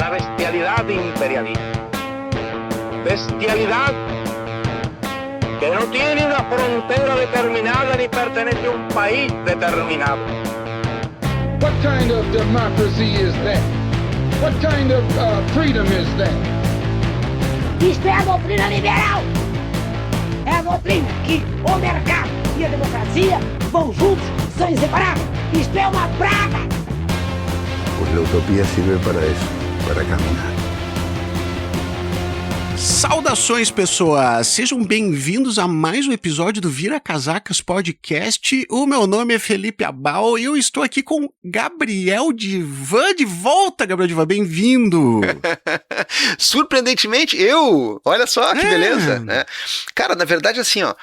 la bestialidad imperialista. Bestialidad que no tiene una frontera determinada ni pertenece a un país determinado. What kind of democracy is that? What kind of freedom is that? Isto é a doutrina liberal. É a doutrina que o mercado e a democracia vão juntos, são inseparáveis. Isto é uma praga. Pues la utopía sirve para eso, para caminar. Saudações, pessoas! Sejam bem-vindos a mais um episódio do Vira Casacas Podcast. O meu nome é Felipe Abal e eu estou aqui com Gabriel Divan de volta. Gabriel Divan, bem-vindo! Surpreendentemente, olha só que beleza, né? Cara, na verdade, assim, ó,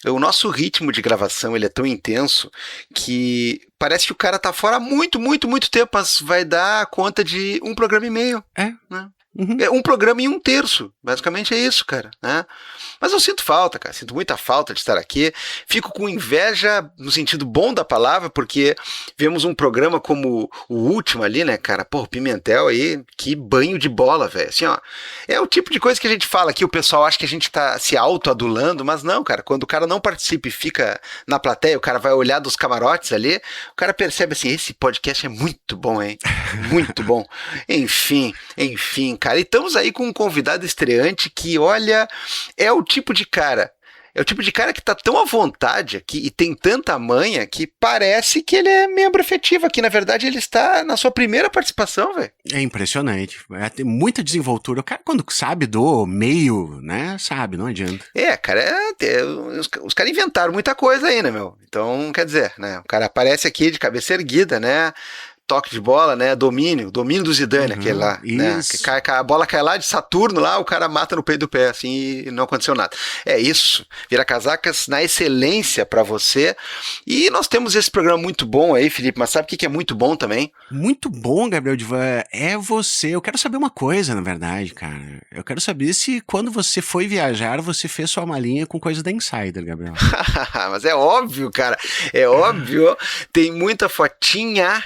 o nosso ritmo de gravação, ele é tão intenso que parece que o cara tá fora há muito tempo, mas vai dar conta de um programa e meio, né? Uhum. É um programa e um terço, basicamente é isso, cara, né? Mas eu sinto falta, cara, sinto muita falta de estar aqui, fico com inveja no sentido bom da palavra, porque vemos um programa como o último ali, né, cara, pô, Pimentel aí, que banho de bola, velho, assim, ó, é o tipo de coisa que a gente fala aqui, o pessoal acha que a gente tá se autoadulando, mas não, cara, quando o cara não participa e fica na plateia, o cara vai olhar dos camarotes ali, o cara percebe assim, esse podcast é muito bom, hein, muito bom, enfim, cara, e estamos aí com um convidado estreante que, olha, é o tipo de cara que tá tão à vontade aqui e tem tanta manha que parece que ele é membro efetivo aqui, na verdade ele está na sua primeira participação, velho. É impressionante, tem muita desenvoltura, o cara quando sabe do meio, né, sabe, não adianta. Cara, os caras inventaram muita coisa aí, né, meu, então, quer dizer, né, o cara aparece aqui de cabeça erguida, né, toque de bola, né, domínio do Zidane, aquele lá, né, que a bola cai lá de Saturno, lá, o cara mata no peito do pé, assim, e não aconteceu nada. É isso, Vira Casacas na excelência pra você, e nós temos esse programa muito bom aí, Felipe, mas sabe o que é muito bom também? Muito bom, Gabriel Divan, é você. Eu quero saber uma coisa, na verdade, cara, eu quero saber se quando você foi viajar, você fez sua malinha com coisa da Insider, Gabriel. Mas é óbvio, cara, é óbvio, tem muita fotinha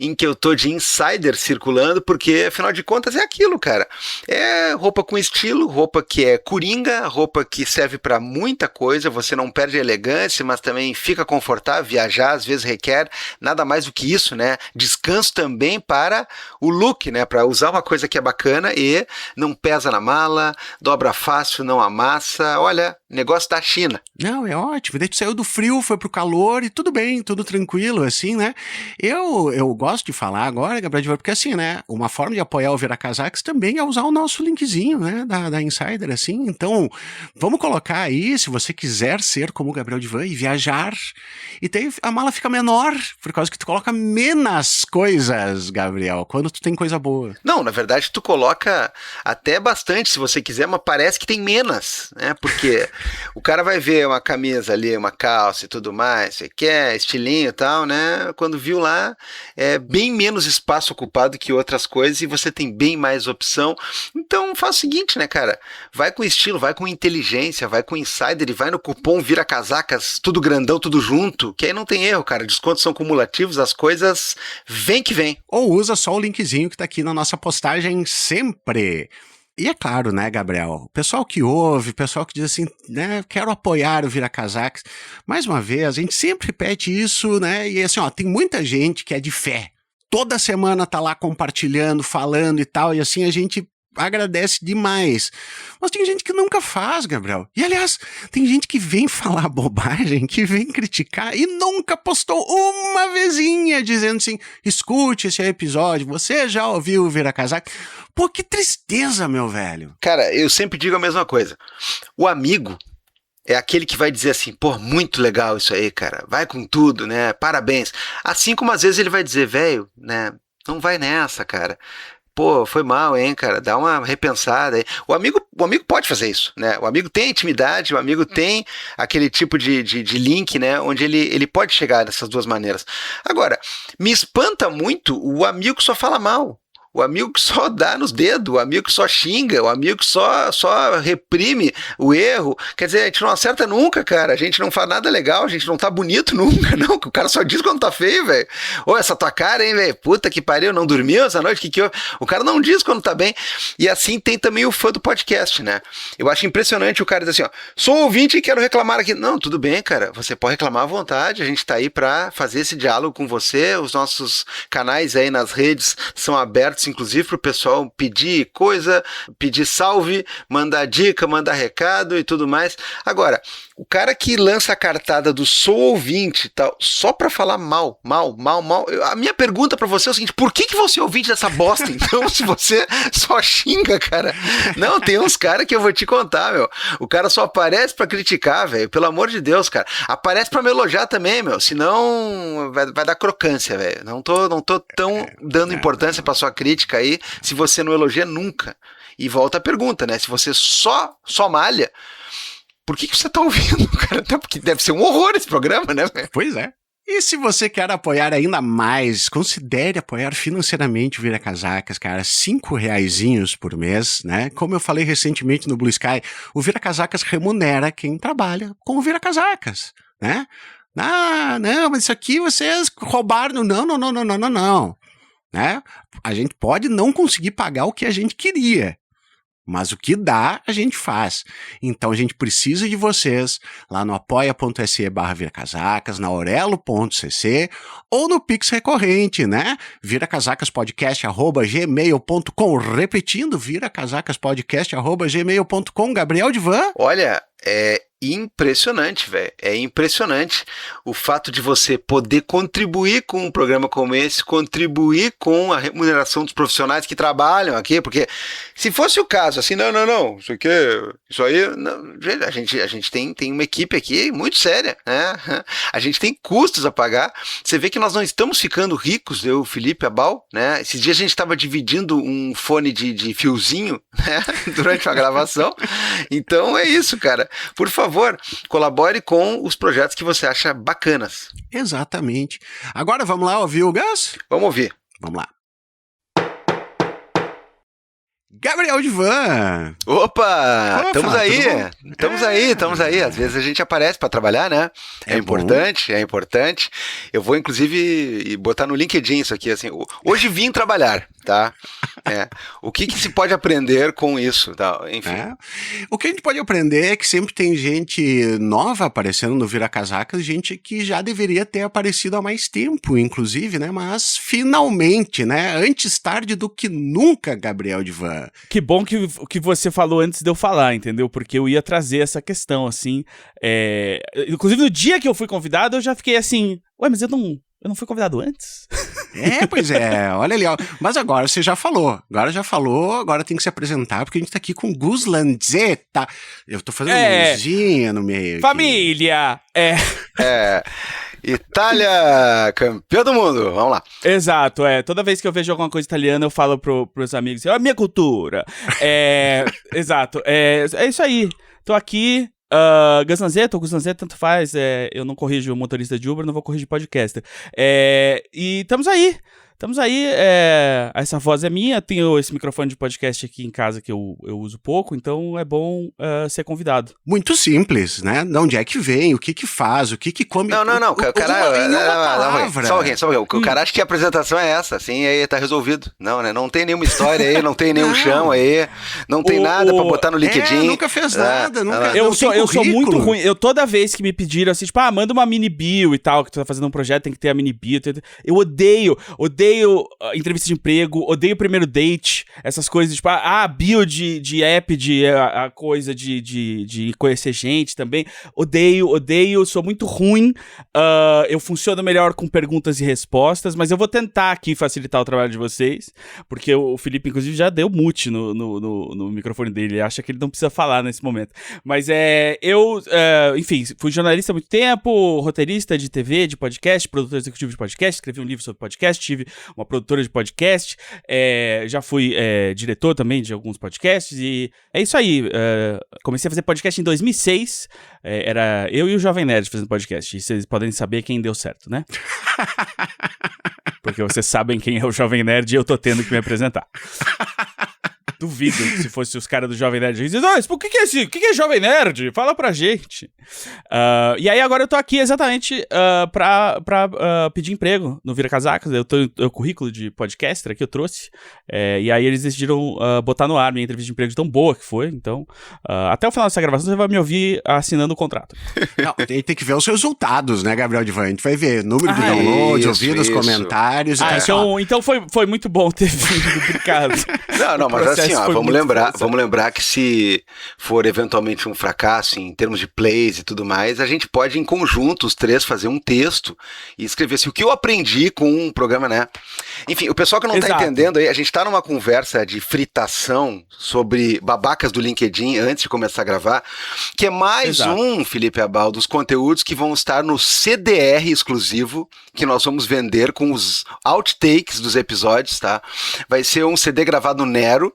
em que eu tô de insider circulando, porque afinal de contas é aquilo, cara, é roupa com estilo, roupa que é coringa, roupa que serve pra muita coisa, você não perde a elegância, mas também fica confortável, viajar às vezes requer nada mais do que isso, né, descanso também para o look, né, para usar uma coisa que é bacana e não pesa na mala, dobra fácil, não amassa, olha, negócio da China. Não, é ótimo, daí tu saiu do frio, foi pro calor e tudo bem, tudo tranquilo, assim, né, eu gosto de falar agora, Gabriel, porque assim, né, uma forma de apoiar o Vira Casacas também é usar o nosso linkzinho, né, da Insider, assim, então, vamos colocar aí, se você quiser ser como o Gabriel Divan e viajar, e daí a mala fica menor, por causa que tu coloca menos coisas, Gabriel, quando tu tem coisa boa. Não, na verdade tu coloca até bastante, se você quiser, mas parece que tem menos, né, porque o cara vai ver uma camisa ali, uma calça e tudo mais, você quer, estilinho e tal, né, quando viu lá, é bem menos espaço ocupado que outras coisas e você tem bem mais opção. Então faz o seguinte, né, cara? Vai com estilo, vai com inteligência, vai com insider e vai no cupom Vira Casacas, tudo grandão, tudo junto, que aí não tem erro, cara. Descontos são cumulativos, as coisas vem que vem. Ou usa só o linkzinho que tá aqui na nossa postagem sempre. E é claro, né, Gabriel, o pessoal que ouve, o pessoal que diz assim, né, quero apoiar o Vira Casacas, mais uma vez, a gente sempre repete isso, né, e assim, ó, tem muita gente que é de fé, toda semana tá lá compartilhando, falando e tal, e assim a gente agradece demais. Mas tem gente que nunca faz, Gabriel. E, aliás, tem gente que vem falar bobagem, que vem criticar e nunca postou uma vezinha dizendo assim, escute esse episódio, você já ouviu o Vira Casaca? Pô, que tristeza, meu velho. Cara, eu sempre digo a mesma coisa. O amigo é aquele que vai dizer assim, pô, muito legal isso aí, cara, vai com tudo, né, parabéns. Assim como às vezes ele vai dizer, velho, né, não vai nessa, cara. Pô, foi mal, hein, cara, dá uma repensada aí. O amigo pode fazer isso, né, o amigo tem intimidade, o amigo tem aquele tipo de link, né, onde ele pode chegar dessas duas maneiras. Agora, me espanta muito o amigo que só fala mal. O amigo que só dá nos dedos, o amigo que só xinga, o amigo que só reprime o erro. Quer dizer, a gente não acerta nunca, cara. A gente não faz nada legal, a gente não tá bonito nunca, não. O cara só diz quando tá feio, velho. Ô, essa tua cara, hein, velho? Puta que pariu, não dormiu essa noite? Que o cara não diz quando tá bem. E assim tem também o fã do podcast, né? Eu acho impressionante o cara dizer assim, ó, sou ouvinte e quero reclamar aqui. Não, tudo bem, cara. Você pode reclamar à vontade. A gente tá aí pra fazer esse diálogo com você. Os nossos canais aí nas redes são abertos, inclusive, pro pessoal pedir coisa, pedir salve, mandar dica, mandar recado e tudo mais. Agora, o cara que lança a cartada do sou ouvinte e tal, só pra falar mal, a minha pergunta pra você é o seguinte, por que você é ouvinte dessa bosta, então, se você só xinga, cara? Não, tem uns caras que eu vou te contar, meu. O cara só aparece pra criticar, velho, pelo amor de Deus, cara. Aparece pra me elogiar também, meu, senão vai dar crocância, velho. Não tô tão dando importância pra sua crítica aí, se você não elogia nunca. E volta a pergunta, né? Se você só malha, por que você tá ouvindo, cara? Até porque deve ser um horror esse programa, né, velho? Pois é. E se você quer apoiar ainda mais, considere apoiar financeiramente o Vira Casacas, cara, R$5 por mês, né? Como eu falei recentemente no Blue Sky, o Vira Casacas remunera quem trabalha com o Vira Casacas, né? Ah, não, mas isso aqui vocês roubaram. Não. Né? A gente pode não conseguir pagar o que a gente queria, mas o que dá, a gente faz. Então a gente precisa de vocês lá no apoia.se/viracasacas, na orelo.cc ou no Pix recorrente, né? viracasacaspodcast@gmail.com. Repetindo, viracasacaspodcast@gmail.com. Gabriel Divan. Olha, é impressionante, velho. É impressionante o fato de você poder contribuir com um programa como esse, contribuir com a remuneração dos profissionais que trabalham aqui, porque se fosse o caso, assim, não, isso aí, não, a gente tem uma equipe aqui muito séria, né? A gente tem custos a pagar. Você vê que nós não estamos ficando ricos, eu, Felipe, Abal, né? Esses dias a gente estava dividindo um fone de fiozinho, né? Durante a gravação. Então é isso, cara. Por favor, colabore com os projetos que você acha bacanas. Exatamente. Agora vamos lá ouvir o Gus? Vamos ouvir. Vamos lá. Gabriel Divan. Opa, estamos aí. Às vezes a gente aparece para trabalhar, né? É importante. Eu vou, inclusive, botar no LinkedIn isso aqui, assim, hoje vim trabalhar, tá? O que se pode aprender com isso, tá? Enfim. O que a gente pode aprender é que sempre tem gente nova aparecendo no Vira Casacas, gente que já deveria ter aparecido há mais tempo, inclusive, né? Mas finalmente, né? Antes tarde do que nunca, Gabriel Divan. Que bom que você falou antes de eu falar, entendeu? Porque eu ia trazer essa questão, assim. Inclusive, no dia que eu fui convidado, eu já fiquei assim, ué, mas eu não fui convidado antes? Pois é, olha ali, ó. Mas agora você já falou. Agora tem que se apresentar, porque a gente tá aqui com Gus Lanzetta. Eu tô fazendo uma luzinha no meio. Família! Itália, campeão do mundo, vamos lá. Exato, toda vez que eu vejo alguma coisa italiana, eu falo pros amigos, a minha cultura. Exato, é isso aí. Tô aqui, Gus Lanzetta, tanto faz, eu não corrijo motorista de Uber, não vou corrigir podcaster. E estamos aí, essa voz é minha, tenho esse microfone de podcast aqui em casa que eu uso pouco, então é bom ser convidado. Muito simples, né? De onde é que vem, o que faz, o que come... Não, o cara... Só alguém. O cara acha que a apresentação é essa, assim, aí tá resolvido. Não, né? Não tem nenhuma história aí, não tem nenhum chão aí, não tem nada pra botar no LinkedIn. Nunca fez nada, Eu sou muito ruim, toda vez que me pediram assim, tipo, manda uma mini bio e tal, que tu tá fazendo um projeto, tem que ter a mini bio, eu odeio entrevista de emprego, odeio primeiro date, essas coisas, tipo, bio de app, a coisa de conhecer gente também, odeio, sou muito ruim, eu funciono melhor com perguntas e respostas, mas eu vou tentar aqui facilitar o trabalho de vocês, porque o Felipe, inclusive, já deu mute no microfone dele, ele acha que ele não precisa falar nesse momento, mas enfim, fui jornalista há muito tempo, roteirista de TV, de podcast, produtor executivo de podcast, escrevi um livro sobre podcast, tive uma produtora de podcast, já fui diretor também de alguns podcasts, e é isso aí, comecei a fazer podcast em 2006, era eu e o Jovem Nerd fazendo podcast, e vocês podem saber quem deu certo, né? Porque vocês sabem quem é o Jovem Nerd e eu tô tendo que me apresentar. Duvido que se fosse os caras do Jovem Nerd dizem, o que é esse? O que é Jovem Nerd? Fala pra gente. E aí agora eu tô aqui exatamente pra pedir emprego no Vira Casacas. Eu tenho o currículo de podcaster aqui, eu trouxe. E aí eles decidiram botar no ar minha entrevista de emprego de tão boa que foi. Então, até o final dessa gravação você vai me ouvir assinando o contrato. Não, tem que ver os resultados, né, Gabriel Divan? A gente vai ver número de downloads, ouvidos, comentários. Então foi muito bom ter vindo, obrigado. Não, mas assim, vamos lembrar que se for eventualmente um fracasso em termos de plays e tudo mais, a gente pode em conjunto, os três, fazer um texto e escrever assim, o que eu aprendi com um programa, né? Enfim, o pessoal que não tá entendendo aí, a gente tá numa conversa de fritação sobre babacas do LinkedIn antes de começar a gravar, que é mais um, Felipe Abal, dos conteúdos que vão estar no CDR exclusivo, que nós vamos vender com os outtakes dos episódios, tá? Vai ser um CD gravado no Nero,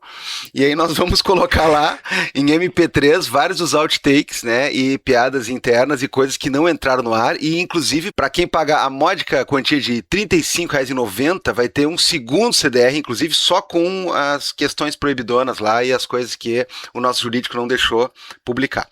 e aí nós vamos colocar lá em MP3 vários dos outtakes, né, e piadas internas e coisas que não entraram no ar, e inclusive para quem pagar a módica quantia de R$ 35,90 vai ter um segundo CDR, inclusive só com as questões proibidonas lá e as coisas que o nosso jurídico não deixou publicar.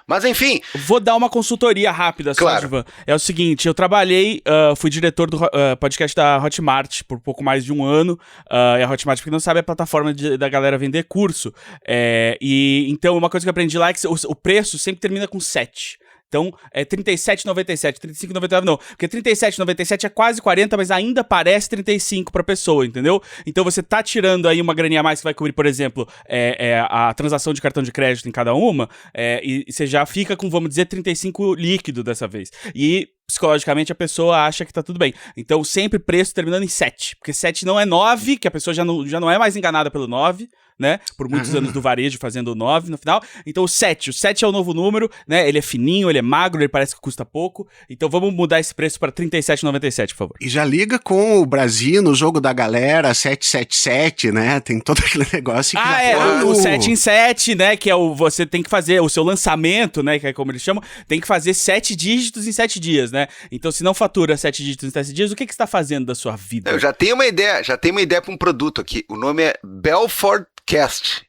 Mas enfim... Vou dar uma consultoria rápida, claro. Divan. É o seguinte, eu trabalhei, fui diretor do podcast da Hotmart por pouco mais de um ano. E a Hotmart, pra quem não sabe, é a plataforma da galera vender curso. E então, uma coisa que eu aprendi lá é que o preço sempre termina com 7. Então, é R$37,97, R$35,99 não. Porque R$37,97 é quase 40, mas ainda parece 35 pra pessoa, entendeu? Então você tá tirando aí uma graninha a mais que vai cobrir, por exemplo, a transação de cartão de crédito em cada uma, e você já fica com, vamos dizer, 35 líquido dessa vez. E psicologicamente a pessoa acha que tá tudo bem. Então sempre preço terminando em 7. Porque 7 não é 9, que a pessoa já não é mais enganada pelo 9, né? Por muitos anos do varejo fazendo o 9 no final. Então o 7 é o novo número, né? Ele é fininho, ele é magro, ele parece que custa pouco. Então vamos mudar esse preço para R$37,97, por favor. E já liga com o Brasil no jogo da galera, 777, né? Tem todo aquele negócio que o 7 em 7, né? Que é você tem que fazer o seu lançamento, né? Que é como eles chamam, tem que fazer 7 dígitos em 7 dias, né? Então se não fatura 7 dígitos em 7 dias, o que você está fazendo da sua vida? Eu já tenho uma ideia para um produto aqui. O nome é Belford Cast.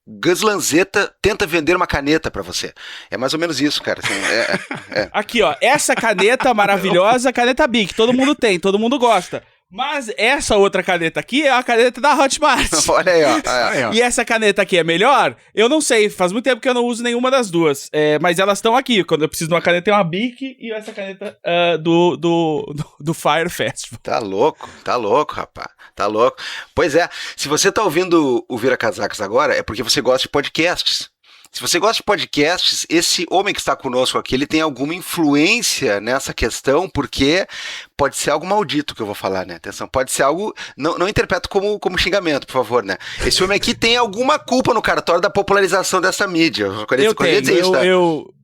Gus Lanzetta tenta vender uma caneta pra você. É mais ou menos isso, cara. Assim, Aqui, ó. Essa caneta maravilhosa, caneta Bic. Todo mundo tem, todo mundo gosta. Mas essa outra caneta aqui é a caneta da Hotmart. Olha aí, ó. E essa caneta aqui é melhor? Eu não sei, faz muito tempo que eu não uso nenhuma das duas. Mas elas estão aqui. Quando eu preciso de uma caneta, tem uma Bic e essa caneta do Fire Festival. Tá louco, rapaz. Tá louco. Pois é, se você tá ouvindo o Vira Casacas agora, é porque você gosta de podcasts. Se você gosta de podcasts, esse homem que está conosco aqui, ele tem alguma influência nessa questão, porque pode ser algo maldito que eu vou falar, né? Atenção, pode ser algo... Não interpreto como xingamento, por favor, né? Esse homem aqui tem alguma culpa no cartório da popularização dessa mídia.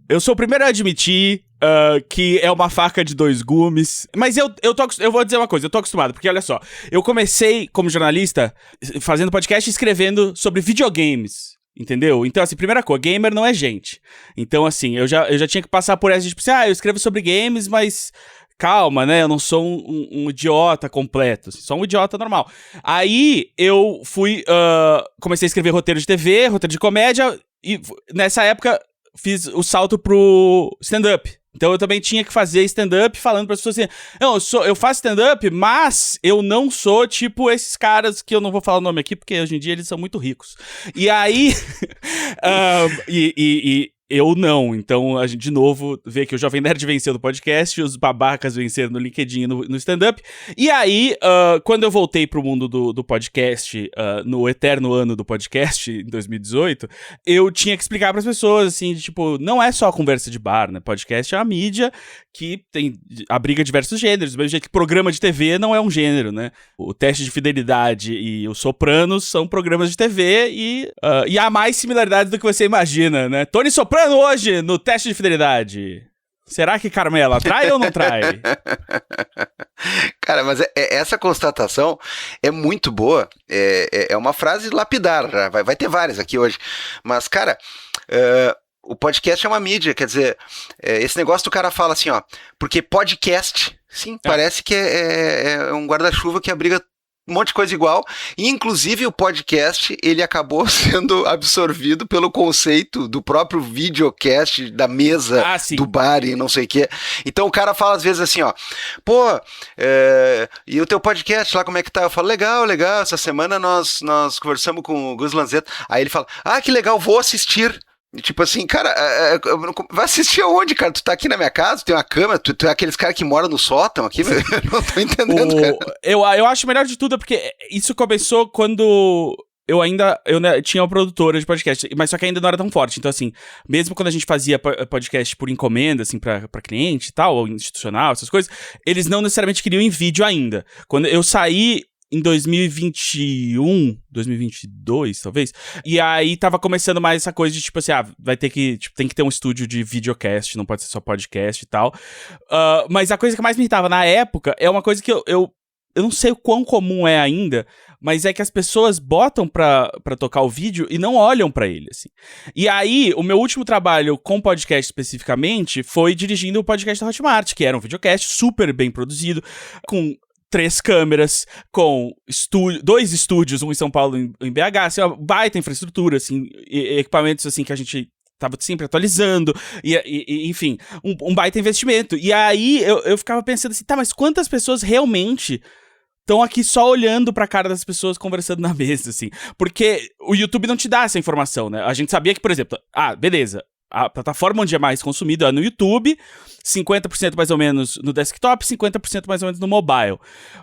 Eu sou o primeiro a admitir que é uma faca de dois gumes. Mas eu vou dizer uma coisa, eu tô acostumado, porque olha só, eu comecei como jornalista fazendo podcast e escrevendo sobre videogames. Entendeu? Então, assim, primeira coisa, gamer não é gente. Então, assim, eu já tinha que passar por essa, tipo assim, eu escrevo sobre games, mas calma, né? Eu não sou um idiota completo, só um idiota normal. Aí, eu comecei a escrever roteiro de TV, roteiro de comédia, e nessa época fiz o salto pro stand-up. Então eu também tinha que fazer stand-up falando para as pessoas assim, eu faço stand-up, mas eu não sou tipo esses caras que eu não vou falar o nome aqui, porque hoje em dia eles são muito ricos. E aí, eu não. Então a gente de novo vê que o Jovem Nerd venceu no podcast, os babacas venceram no LinkedIn e no stand-up. E aí, quando eu voltei pro mundo do podcast, no eterno ano do podcast, em 2018, eu tinha que explicar pras pessoas, assim, tipo, não é só conversa de bar, né? Podcast é uma mídia que abriga diversos gêneros, do mesmo jeito que programa de TV não é um gênero, né? O Teste de Fidelidade e os Sopranos são programas de TV e há mais similaridades do que você imagina, né? Tony Soprano hoje no Teste de Fidelidade. Será que Carmela trai ou não trai? Cara, mas essa constatação é muito boa. É uma frase lapidar. Vai ter várias aqui hoje. Mas, cara, o podcast é uma mídia. Quer dizer, esse negócio do cara fala assim, ó, porque podcast Sim, parece que é um guarda-chuva que abriga um monte de coisa igual, e inclusive o podcast, ele acabou sendo absorvido pelo conceito do próprio videocast, da mesa, do bar e não sei o que. Então o cara fala às vezes assim, ó, pô, e o teu podcast lá, como é que tá? Eu falo, legal, essa semana nós conversamos com o Gus Lanzetta. Aí ele fala, que legal, vou assistir. Tipo assim, cara, vai assistir aonde, cara? Tu tá aqui na minha casa, tu tem uma câmera, tu é aqueles caras que moram no sótão aqui, eu não tô entendendo, cara. Eu acho melhor de tudo, porque isso começou quando eu tinha uma produtora de podcast, mas só que ainda não era tão forte. Então, assim, mesmo quando a gente fazia podcast por encomenda, assim, pra cliente e tal, ou institucional, essas coisas, eles não necessariamente queriam em vídeo ainda. Quando eu saí em 2021, 2022, talvez. E aí tava começando mais essa coisa de, tipo assim, vai ter que, tipo, tem que ter um estúdio de videocast, não pode ser só podcast e tal. Mas a coisa que mais me irritava na época é uma coisa que eu não sei o quão comum é ainda, mas é que as pessoas botam pra tocar o vídeo e não olham pra ele, assim. E aí, o meu último trabalho com podcast especificamente foi dirigindo o podcast da Hotmart, que era um videocast super bem produzido, com 3 câmeras, com 2 estúdios, um em São Paulo e em BH, assim, uma baita infraestrutura, assim, equipamentos, assim, que a gente tava sempre atualizando, e enfim, um baita investimento. E aí, eu ficava pensando assim, mas quantas pessoas realmente estão aqui só olhando pra cara das pessoas conversando na mesa, assim? Porque o YouTube não te dá essa informação, né? A gente sabia que, por exemplo, beleza, a plataforma onde é mais consumido é no YouTube, 50% mais ou menos no desktop, 50% mais ou menos no mobile.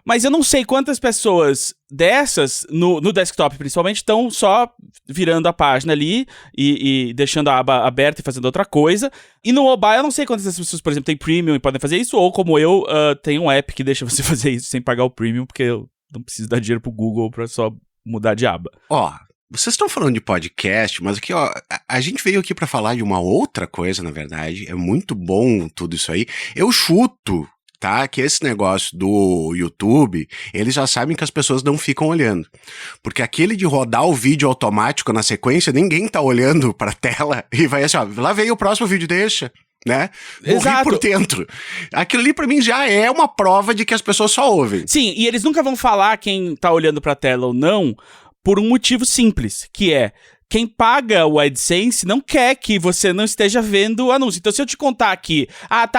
Mas eu não sei quantas pessoas dessas, no desktop principalmente, estão só virando a página ali e deixando a aba aberta e fazendo outra coisa. E no mobile eu não sei quantas pessoas, por exemplo, têm premium e podem fazer isso, ou como eu, tem um app que deixa você fazer isso sem pagar o premium, porque eu não preciso dar dinheiro pro Google pra só mudar de aba. Vocês estão falando de podcast, mas aqui, a gente veio aqui pra falar de uma outra coisa, na verdade. É muito bom tudo isso aí. Eu chuto, tá, que esse negócio do YouTube, eles já sabem que as pessoas não ficam olhando. Porque aquele de rodar o vídeo automático na sequência, ninguém tá olhando pra tela e vai assim, lá veio o próximo vídeo, deixa, né? Morri por dentro. Aquilo ali pra mim já é uma prova de que as pessoas só ouvem. Sim, e eles nunca vão falar quem tá olhando pra tela ou não, por um motivo simples, que é, quem paga o AdSense não quer que você não esteja vendo o anúncio. Então, se eu te contar aqui,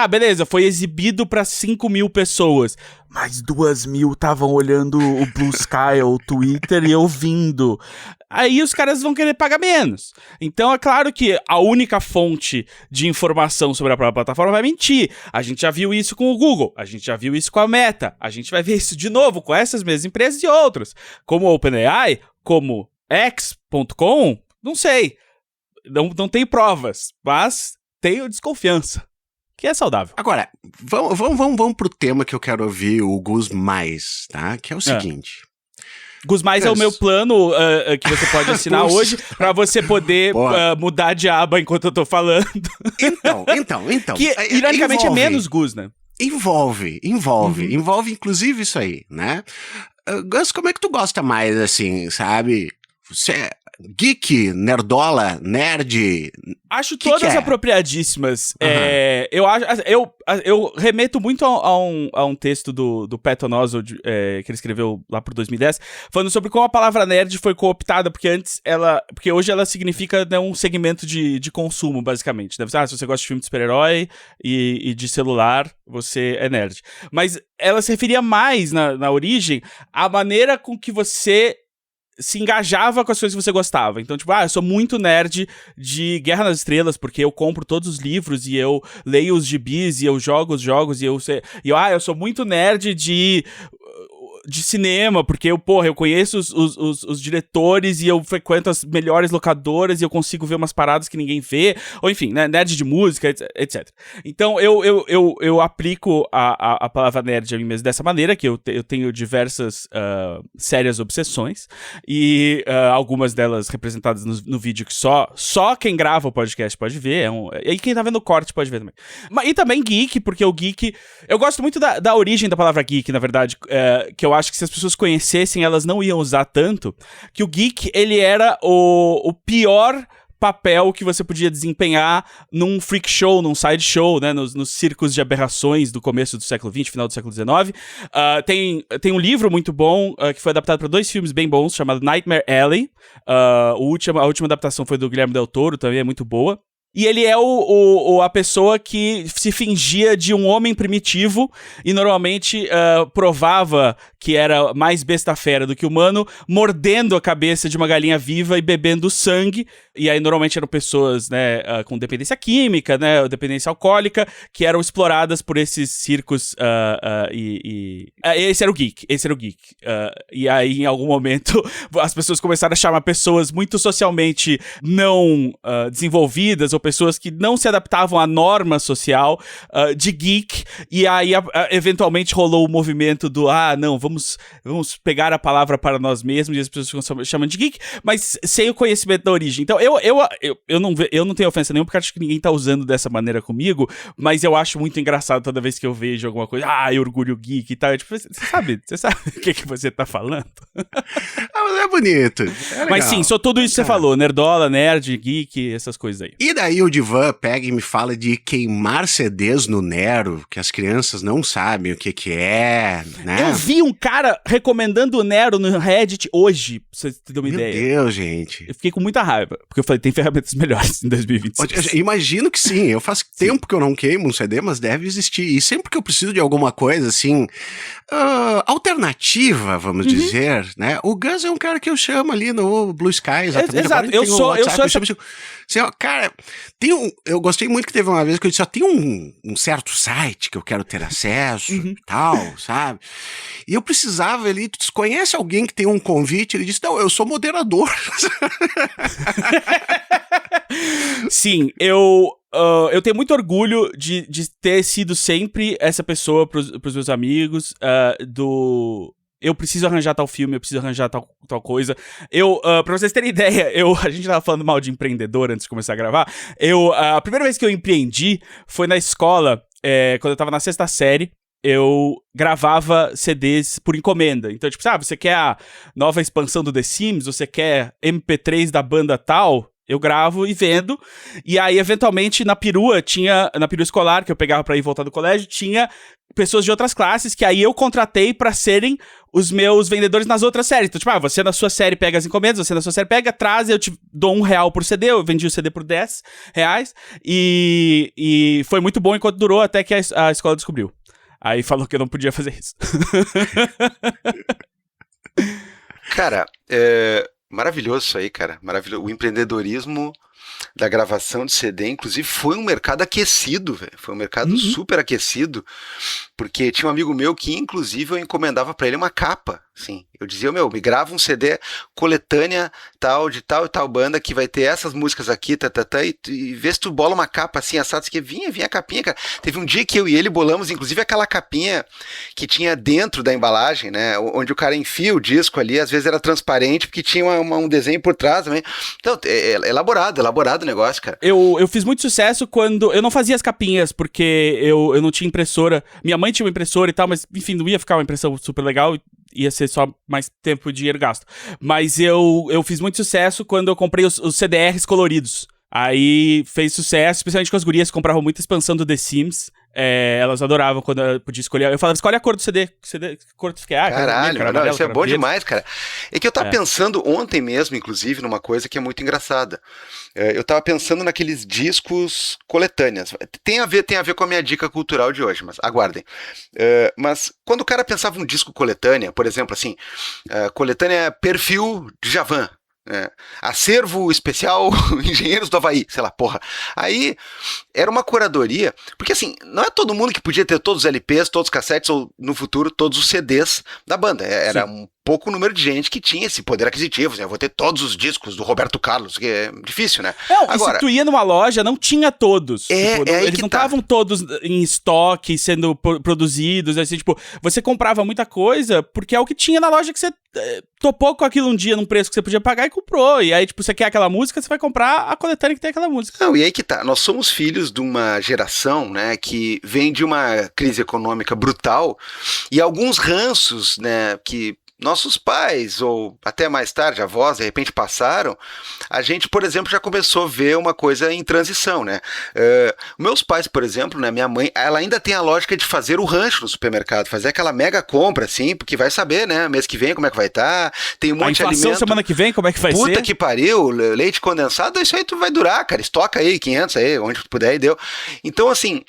beleza, foi exibido pra 5.000 pessoas, mas 2.000 estavam olhando o Blue Sky ou o Twitter e ouvindo, aí os caras vão querer pagar menos. Então, é claro que a única fonte de informação sobre a própria plataforma vai mentir. A gente já viu isso com o Google, a gente já viu isso com a Meta, a gente vai ver isso de novo com essas mesmas empresas e outras, como o OpenAI, como X.com, não sei. Não tenho provas, mas tenho desconfiança, que é saudável. Agora, vamos pro tema que eu quero ouvir o Gus mais, tá? Que é o seguinte. Gus mais é o meu plano que você pode assinar hoje pra você poder mudar de aba enquanto eu tô falando. Então. Que, ironicamente, é menos Gus, né? Envolve inclusive isso aí, né? Gus, como é que tu gosta mais, assim, sabe? Você é geek, nerdola, nerd? Acho todas apropriadíssimas. Eu remeto muito a um texto do Patton Oswalt, que ele escreveu lá por 2010, falando sobre como a palavra nerd foi cooptada, porque hoje ela significa, né, um segmento de consumo, basicamente. Deve ser, se você gosta de filme de super-herói e de celular, você é nerd. Mas ela se referia mais, na origem, à maneira com que você se engajava com as coisas que você gostava. Então, tipo, eu sou muito nerd de Guerra nas Estrelas, porque eu compro todos os livros e eu leio os gibis e eu jogo os jogos e eu sou muito nerd de cinema, porque eu conheço os diretores e eu frequento as melhores locadoras e eu consigo ver umas paradas que ninguém vê, ou enfim, né, nerd de música, etc. Então, eu aplico a palavra nerd a mim mesmo dessa maneira, que eu tenho diversas sérias obsessões, e algumas delas representadas no vídeo que só quem grava o podcast pode ver, e quem tá vendo o corte pode ver também. E também geek, porque o geek... Eu gosto muito da origem da palavra geek, na verdade, que eu acho que se as pessoas conhecessem, elas não iam usar tanto, que o geek, ele era o pior papel que você podia desempenhar num freak show, num side show, né, nos circos de aberrações do começo do século XX, final do século XIX. Tem um livro muito bom, que foi adaptado para 2 filmes bem bons, chamado Nightmare Alley. A última adaptação foi do Guilherme Del Toro, também é muito boa. E ele é a pessoa que se fingia de um homem primitivo e normalmente provava que era mais besta-fera do que humano, mordendo a cabeça de uma galinha viva e bebendo sangue. E aí normalmente eram pessoas, né, com dependência química, né, ou dependência alcoólica, que eram exploradas por esses circos esse era o geek. E aí em algum momento as pessoas começaram a chamar pessoas muito socialmente não desenvolvidas ou pessoas que não se adaptavam à norma social de geek, e aí eventualmente rolou o movimento do não, vamos pegar a palavra para nós mesmos, e as pessoas ficam chamando de geek, mas sem o conhecimento da origem. Então eu não tenho ofensa nenhuma, porque acho que ninguém tá usando dessa maneira comigo, mas eu acho muito engraçado toda vez que eu vejo alguma coisa, eu orgulho geek e tal, tipo, você sabe o que você tá falando? Mas é bonito. Mas sim, sou tudo isso que você falou, nerdola, nerd, geek, essas coisas aí. E daí o Divan pega e me fala de queimar CDs no Nero, que as crianças não sabem o que é, né? Eu vi um cara recomendando o Nero no Reddit hoje, pra você ter uma ideia. Meu Deus, gente. Eu fiquei com muita raiva, porque eu falei, tem ferramentas melhores em 2026. Imagino que sim, eu faço tempo que eu não queimo um CD, mas deve existir. E sempre que eu preciso de alguma coisa, assim, alternativa, vamos dizer, né? O Gus é um cara que eu chamo ali no Blue Sky, exatamente. Exato, eu sou essa... Assim, cara, eu gostei muito que teve uma vez que eu disse, tem um certo site que eu quero ter acesso e tal, sabe? E eu precisava ali, tu conhece alguém que tem um convite? Ele disse, não, eu sou moderador. Sim, eu tenho muito orgulho de ter sido sempre essa pessoa pros meus amigos, eu preciso arranjar tal filme, eu preciso arranjar tal coisa. Pra vocês terem ideia, a gente tava falando mal de empreendedor antes de começar a gravar. A primeira vez que eu empreendi foi na escola, quando eu tava na 6ª série. Eu gravava CDs por encomenda. Então, tipo, sabe, você quer a nova expansão do The Sims, você quer MP3 da banda tal, eu gravo e vendo. E aí, eventualmente, na perua escolar, que eu pegava pra ir voltar do colégio, tinha pessoas de outras classes que aí eu contratei pra serem os meus vendedores nas outras séries. Então, tipo, você na sua série pega as encomendas, você na sua série pega, traz, eu te dou R$1 por CD, eu vendi o CD por R$10. E foi muito bom enquanto durou, até que a escola descobriu. Aí falou que eu não podia fazer isso. Cara, maravilhoso isso aí, cara. Maravilhoso. O empreendedorismo da gravação de CD, inclusive, foi um mercado aquecido, velho. Foi um mercado super aquecido, porque tinha um amigo meu que, inclusive, eu encomendava pra ele uma capa, assim. Eu dizia, me grava um CD coletânea de tal e tal banda que vai ter essas músicas aqui, e vê se tu bola uma capa assim, assado, que vinha a capinha, cara. Teve um dia que eu e ele bolamos, inclusive, aquela capinha que tinha dentro da embalagem, né, onde o cara enfia o disco ali, às vezes era transparente, porque tinha um desenho por trás também. Então, elaborado o negócio, cara. Eu fiz muito sucesso quando eu não fazia as capinhas, porque eu não tinha impressora. Minha mãe tinha uma impressora e tal, mas, enfim, não ia ficar uma impressão super legal, ia ser só mais tempo e dinheiro gasto. Mas eu fiz muito sucesso quando eu comprei os CDRs coloridos. Aí fez sucesso, especialmente com as gurias que compravam muita expansão do The Sims. Elas adoravam quando eu podia escolher. Eu falava, escolhe a cor do CD. Que cor tu quer? Caralho, não, isso é bom demais, cara. É que eu tava pensando ontem mesmo, inclusive, numa coisa que é muito engraçada. Eu tava pensando naqueles discos coletâneas. Tem a ver com a minha dica cultural de hoje, mas aguardem. Mas quando o cara pensava um disco coletânea, por exemplo, assim, coletânea Perfil Djavan, acervo especial Engenheiros do Havaí, sei lá, porra. Aí era uma curadoria, porque assim, não é todo mundo que podia ter todos os LPs, todos os cassetes ou no futuro todos os CDs da banda. Era um pouco número de gente que tinha esse poder aquisitivo, né? Eu vou ter todos os discos do Roberto Carlos, que é difícil, né? Agora, se tu ia numa loja, não tinha todos. Eles não estavam todos em estoque, sendo produzidos, assim, tipo, você comprava muita coisa porque é o que tinha na loja que você topou com aquilo um dia num preço que você podia pagar e comprou. E aí, tipo, você quer aquela música, você vai comprar a coletânea que tem aquela música. Não, e aí que tá. Nós somos filhos de uma geração, né, que vem de uma crise econômica brutal e alguns ranços, né, que nossos pais, ou até mais tarde, avós, de repente passaram, a gente, por exemplo, já começou a ver uma coisa em transição, né? Meus pais, por exemplo, né, minha mãe, ela ainda tem a lógica de fazer o rancho no supermercado, fazer aquela mega compra, assim, porque vai saber, né, mês que vem como é que vai estar, tem um monte de alimento. Semana que vem, como é que vai ser? Puta que pariu, leite condensado, isso aí tu vai durar, cara, estoca aí, 500 aí, onde tu puder e deu. Então, assim,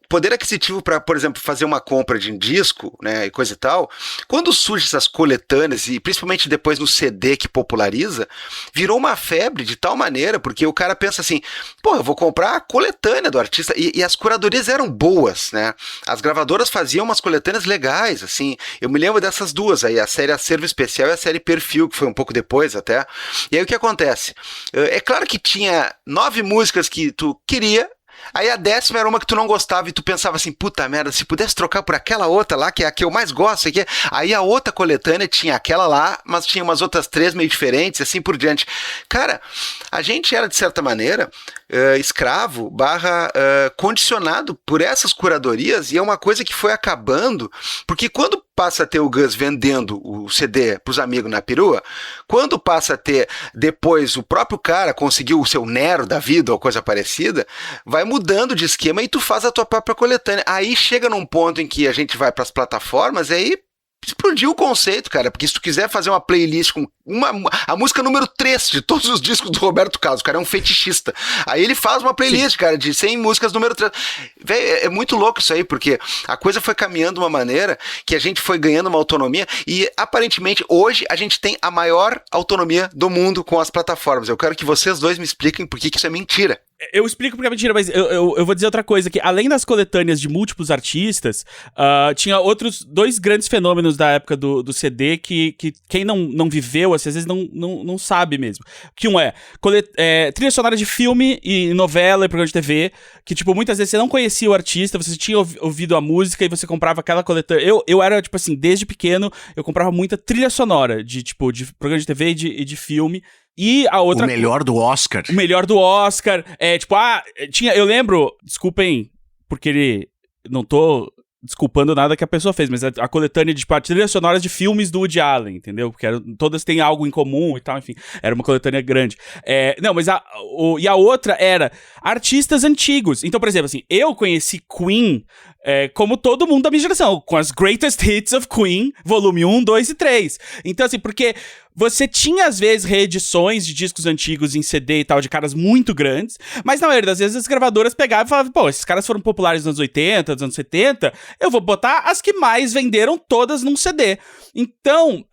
poder aquisitivo para, por exemplo, fazer uma compra de um disco, né, e coisa e tal, quando surge essas coletâneas, e principalmente depois no CD que populariza, virou uma febre de tal maneira, porque o cara pensa assim, pô, eu vou comprar a coletânea do artista, e as curadorias eram boas, né, as gravadoras faziam umas coletâneas legais, assim, eu me lembro dessas duas aí, a série Acervo Especial e a série Perfil, que foi um pouco depois até, e aí o que acontece? É claro que tinha 9 músicas que tu queria, aí a 10ª era uma que tu não gostava e tu pensava assim, puta merda, se pudesse trocar por aquela outra lá, que é a que eu mais gosto aqui. Aí a outra coletânea tinha aquela lá, mas tinha umas outras 3 meio diferentes, assim por diante. Cara, a gente era, de certa maneira, escravo / condicionado por essas curadorias, e é uma coisa que foi acabando, porque quando passa a ter o Gus vendendo o CD pros amigos na perua, quando passa a ter depois o próprio cara conseguiu o seu Nero da vida ou coisa parecida, vai mudando de esquema e tu faz a tua própria coletânea. Aí chega num ponto em que a gente vai pras plataformas, aí explodiu o conceito, cara, porque se tu quiser fazer uma playlist com a música número 3 de todos os discos do Roberto Carlos, o cara é um fetichista, aí ele faz uma playlist, cara, de 100 músicas número 3. Véi, é muito louco isso aí, porque a coisa foi caminhando de uma maneira que a gente foi ganhando uma autonomia, e aparentemente hoje a gente tem a maior autonomia do mundo com as plataformas. Eu quero que vocês dois me expliquem por que isso é mentira. Eu explico porque é mentira, mas eu vou dizer outra coisa, que além das coletâneas de múltiplos artistas, tinha outros 2 grandes fenômenos da época do CD que quem não viveu, assim, às vezes não sabe mesmo. Que um é trilha sonora de filme e novela e programa de TV, que, tipo, muitas vezes você não conhecia o artista, você tinha ouvido a música e você comprava aquela coletânea. Eu era, tipo assim, desde pequeno, eu comprava muita trilha sonora de programa de TV e de filme. E a outra... O melhor do Oscar. O melhor do Oscar. Eu lembro, desculpem, porque não tô desculpando nada que a pessoa fez, mas a coletânea de trilhas sonoras de filmes do Woody Allen, entendeu? Porque todas têm algo em comum e tal, enfim. Era uma coletânea grande. Não, mas e a outra era artistas antigos. Então, por exemplo, assim, eu conheci Queen como todo mundo da minha geração, com as Greatest Hits of Queen, volume 1, 2 e 3. Então, assim, porque você tinha, às vezes, reedições de discos antigos em CD e tal, de caras muito grandes, mas na maioria das vezes as gravadoras pegavam e falavam, pô, esses caras foram populares nos anos 80, nos anos 70, eu vou botar as que mais venderam todas num CD. Então,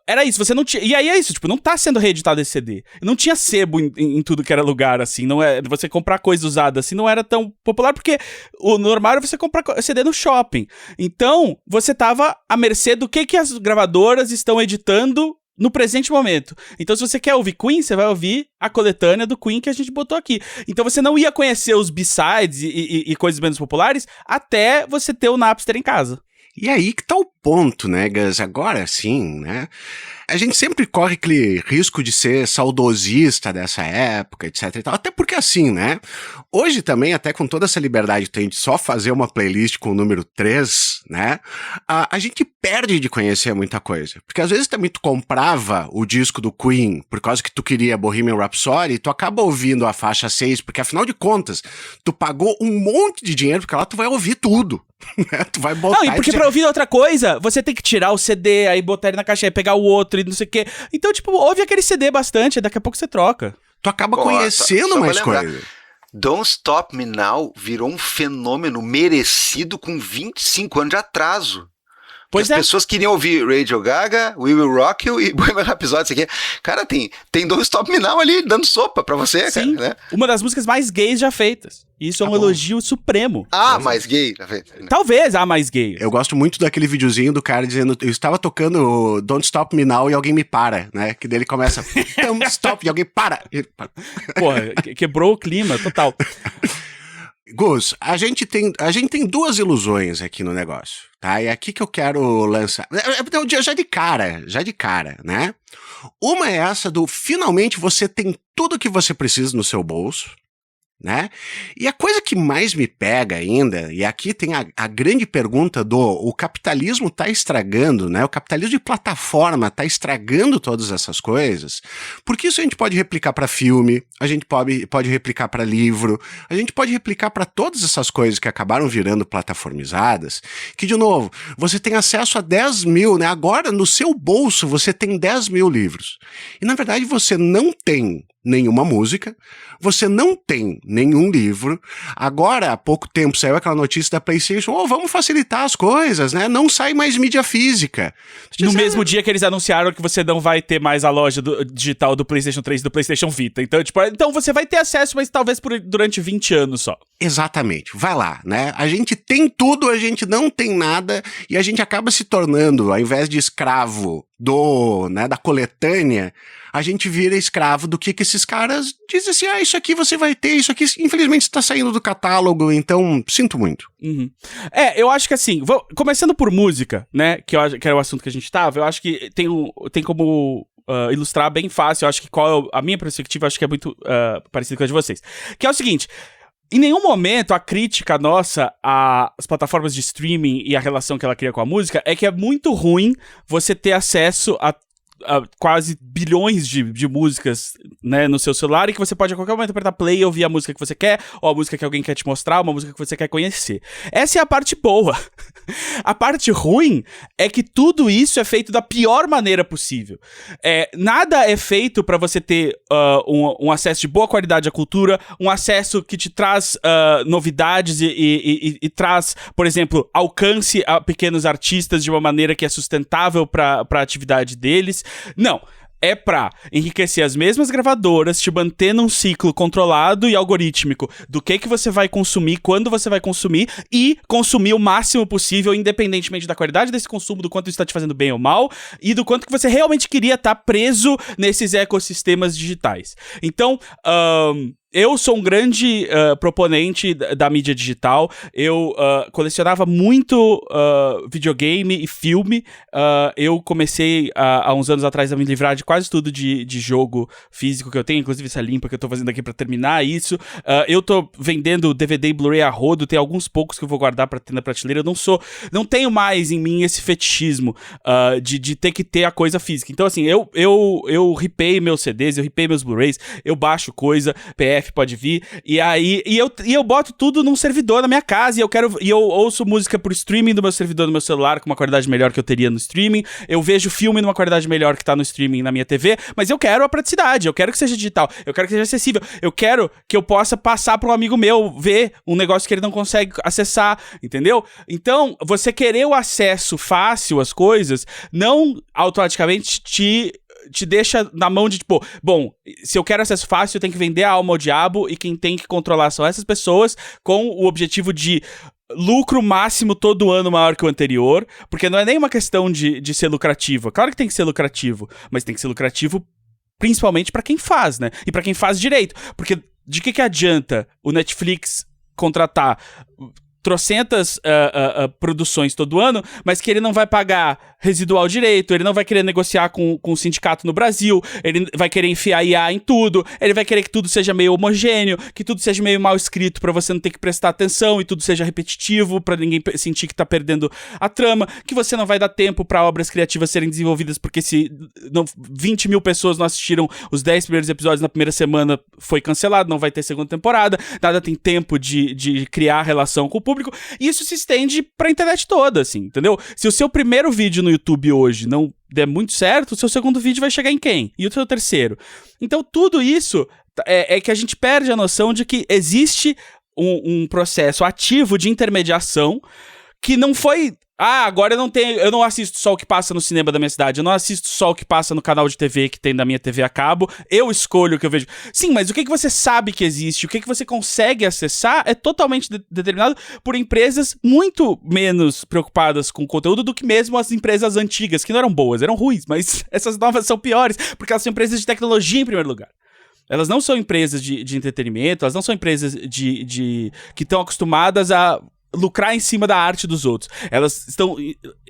era isso, você não tinha... E aí é isso, tipo, não tá sendo reeditado esse CD. Não tinha sebo em tudo que era lugar, assim, não é... Você comprar coisa usada, assim, não era tão popular, porque o normal era você comprar CD no shopping. Então, você tava à mercê do que as gravadoras estão editando no presente momento. Então, se você quer ouvir Queen, você vai ouvir a coletânea do Queen que a gente botou aqui. Então, você não ia conhecer os B-sides e coisas menos populares até você ter o Napster em casa. E aí que tá o ponto, né, Gus? Agora sim, né? A gente sempre corre aquele risco de ser saudosista dessa época, etc e tal. Até porque assim, né? Hoje também, até com toda essa liberdade que tem de só fazer uma playlist com o número 3, né? A gente perde de conhecer muita coisa. Porque às vezes também tu comprava o disco do Queen por causa que tu queria Bohemian Rhapsody e tu acaba ouvindo a faixa 6, porque afinal de contas, tu pagou um monte de dinheiro, porque lá tu vai ouvir tudo. Tu vai botar... Não, e porque pra ouvir outra coisa, você tem que tirar o CD, aí botar ele na caixa, aí pegar o outro e não sei o quê. Então, tipo, ouve aquele CD bastante, daqui a pouco você troca. Tu acaba conhecendo mais coisa. Don't Stop Me Now virou um fenômeno merecido com 25 anos de atraso. As pessoas queriam ouvir Radio Gaga, We Will Rock You e Bohemian Rhapsody, isso aqui. Cara, tem Don't Stop Me Now ali, dando sopa pra você, sim, cara, né? Uma das músicas mais gays já feitas. Isso é um elogio supremo. Mais gay. Talvez mais gay. Eu gosto muito daquele videozinho do cara dizendo, eu estava tocando Don't Stop Me Now e alguém me para, né? Que dele começa, Don't Stop, e alguém para. Porra, quebrou o clima, total. Gus, a gente tem 2 ilusões aqui no negócio, tá? É aqui que eu quero lançar. Já de cara, né? Uma é essa do, finalmente você tem tudo que você precisa no seu bolso, né? E a coisa que mais me pega ainda, e aqui tem a grande pergunta o capitalismo tá estragando, né? O capitalismo de plataforma tá estragando todas essas coisas, porque isso a gente pode replicar para filme, a gente pode replicar para livro, a gente pode replicar para todas essas coisas que acabaram virando plataformizadas, que, de novo, você tem acesso a 10 mil, né? Agora, no seu bolso, você tem 10 mil livros. E, na verdade, você não tem nenhuma música, você não tem nenhum livro. Agora, há pouco tempo, saiu aquela notícia da PlayStation, vamos facilitar as coisas, né? Não sai mais mídia física. No mesmo dia que eles anunciaram que você não vai ter mais a loja digital do PlayStation 3 e do PlayStation Vita. Então você vai ter acesso, mas talvez durante 20 anos só. Exatamente, vai lá, né? A gente tem tudo, a gente não tem nada, e a gente acaba se tornando, ao invés de escravo da coletânea, a gente vira escravo do que esses caras dizem assim, isso aqui você vai ter, isso aqui infelizmente está saindo do catálogo, então sinto muito. Uhum. Eu acho que assim, começando por música, né, que era o assunto que a gente tava, eu acho que tem como ilustrar bem fácil, eu acho que a minha perspectiva, eu acho que é muito parecida com a de vocês, que é o seguinte: em nenhum momento a crítica nossa às plataformas de streaming e a relação que ela cria com a música é que é muito ruim você ter acesso a quase bilhões de músicas, né, no seu celular, e que você pode a qualquer momento apertar play e ouvir a música que você quer, ou a música que alguém quer te mostrar, ou uma música que você quer conhecer. Essa é a parte boa. A parte ruim é que tudo isso é feito da pior maneira possível. Nada é feito pra você ter um acesso de boa qualidade à cultura, um acesso que te traz novidades e traz, por exemplo, alcance a pequenos artistas de uma maneira que é sustentável pra atividade deles. Não, é pra enriquecer as mesmas gravadoras, te manter num ciclo controlado e algorítmico do que você vai consumir, quando você vai consumir, e consumir o máximo possível, independentemente da qualidade desse consumo, do quanto isso tá te fazendo bem ou mal, e do quanto que você realmente queria estar preso nesses ecossistemas digitais. Então, eu sou um grande proponente da mídia digital. Eu colecionava muito videogame e filme. Eu comecei há uns anos atrás a me livrar de quase tudo de jogo físico que eu tenho, inclusive essa limpa que eu tô fazendo aqui pra terminar isso. Eu tô vendendo DVD e Blu-ray a rodo, tem alguns poucos que eu vou guardar pra ter na prateleira. Eu não tenho mais em mim esse fetichismo de ter que ter a coisa física. Então, assim, eu ripei meus CDs, eu ripei meus Blu-rays, eu baixo coisa, pode vir, e eu boto tudo num servidor na minha casa, e eu ouço música por streaming do meu servidor no meu celular com uma qualidade melhor que eu teria no streaming, eu vejo filme numa qualidade melhor que tá no streaming na minha TV, mas eu quero a praticidade, eu quero que seja digital, eu quero que seja acessível, eu quero que eu possa passar para um amigo meu ver um negócio que ele não consegue acessar, entendeu? Então, você querer o acesso fácil às coisas não automaticamente te deixa na mão de, tipo, bom, se eu quero acesso fácil, eu tenho que vender a alma ao diabo, e quem tem que controlar são essas pessoas, com o objetivo de lucro máximo todo ano maior que o anterior, porque não é nem uma questão de ser lucrativo. Claro que tem que ser lucrativo, mas tem que ser lucrativo principalmente pra quem faz, né? E pra quem faz direito. Porque de que adianta o Netflix contratar trocentas produções todo ano, mas que ele não vai pagar residual direito, ele não vai querer negociar com o sindicato no Brasil, ele vai querer enfiar IA em tudo, ele vai querer que tudo seja meio homogêneo, que tudo seja meio mal escrito pra você não ter que prestar atenção, e tudo seja repetitivo pra ninguém sentir que tá perdendo a trama, que você não vai dar tempo pra obras criativas serem desenvolvidas, porque se 20 mil pessoas não assistiram os 10 primeiros episódios na primeira semana, foi cancelado, não vai ter segunda temporada, nada tem tempo de criar relação com o público, e isso se estende pra internet toda, assim, entendeu? Se o seu primeiro vídeo no YouTube hoje não der muito certo, o seu segundo vídeo vai chegar em quem? E o seu terceiro? Então, tudo isso é que a gente perde a noção de que existe um processo ativo de intermediação que não foi... agora eu não assisto só o que passa no cinema da minha cidade, eu não assisto só o que passa no canal de TV que tem da minha TV a cabo, eu escolho o que eu vejo. Sim, mas o que você sabe que existe, o que você consegue acessar é totalmente determinado por empresas muito menos preocupadas com o conteúdo do que mesmo as empresas antigas, que não eram boas, eram ruins, mas essas novas são piores, porque elas são empresas de tecnologia em primeiro lugar. Elas não são empresas de entretenimento, elas não são empresas que estão acostumadas a lucrar em cima da arte dos outros. Elas estão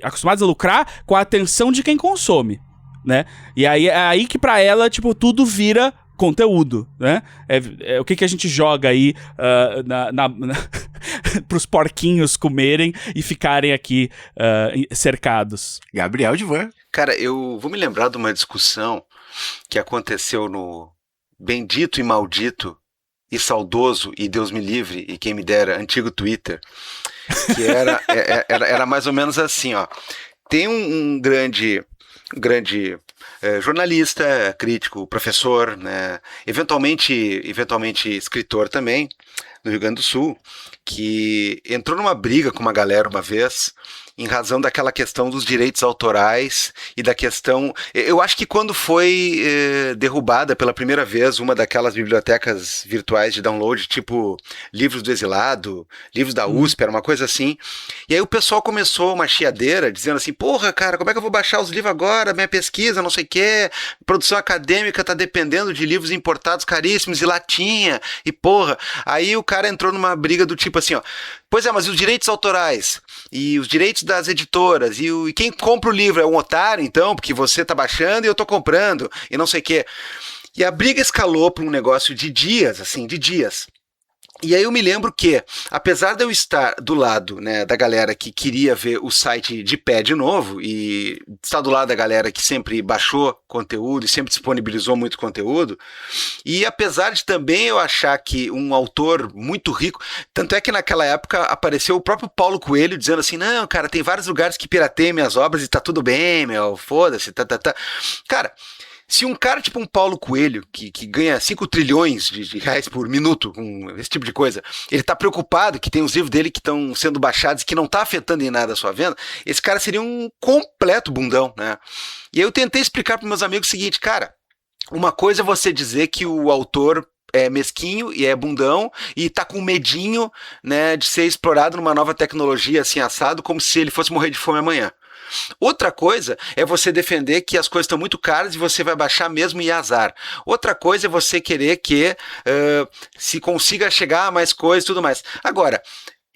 acostumadas a lucrar com a atenção de quem consome, né? E aí é aí que pra ela, tipo, tudo vira conteúdo, né? O que a gente joga aí pros porquinhos comerem e ficarem aqui cercados. Gabriel Divan. Cara, eu vou me lembrar de uma discussão que aconteceu no bendito e maldito e saudoso, e Deus me livre, e quem me dera, antigo Twitter, que era mais ou menos assim, ó. Tem um grande jornalista, crítico, professor, né, eventualmente escritor também, no Rio Grande do Sul, que entrou numa briga com uma galera uma vez, em razão daquela questão dos direitos autorais e da questão... Eu acho que quando foi derrubada pela primeira vez uma daquelas bibliotecas virtuais de download, tipo Livros do Exilado, Livros da USP, era uma coisa assim, e aí o pessoal começou uma chiadeira, dizendo assim, porra, cara, como é que eu vou baixar os livros agora, minha pesquisa, não sei o quê, produção acadêmica tá dependendo de livros importados caríssimos e latinha, e porra, aí o cara entrou numa briga do tipo assim, ó, pois é, mas e os direitos autorais? E os direitos das editoras? E quem compra o livro é um otário, então? Porque você tá baixando e eu tô comprando, e não sei o quê. E a briga escalou para um negócio de dias, assim, de dias. E aí eu me lembro que, apesar de eu estar do lado, né, da galera que queria ver o site de pé de novo, e estar do lado da galera que sempre baixou conteúdo e sempre disponibilizou muito conteúdo, e apesar de também eu achar que um autor muito rico, tanto é que naquela época apareceu o próprio Paulo Coelho dizendo assim, não, cara, tem vários lugares que pirateiam minhas obras e tá tudo bem, meu, foda-se, tá. Cara... Se um cara tipo um Paulo Coelho, que ganha 5 trilhões de reais por minuto com esse tipo de coisa, ele tá preocupado que tem os livros dele que estão sendo baixados e que não tá afetando em nada a sua venda, esse cara seria um completo bundão, né? E aí eu tentei explicar para meus amigos o seguinte, cara, uma coisa é você dizer que o autor é mesquinho e é bundão e tá com medinho, né, de ser explorado numa nova tecnologia assim assado, como se ele fosse morrer de fome amanhã. Outra coisa é você defender que as coisas estão muito caras e você vai baixar mesmo e azar. Outra coisa é você querer que se consiga chegar a mais coisas e tudo mais. Agora,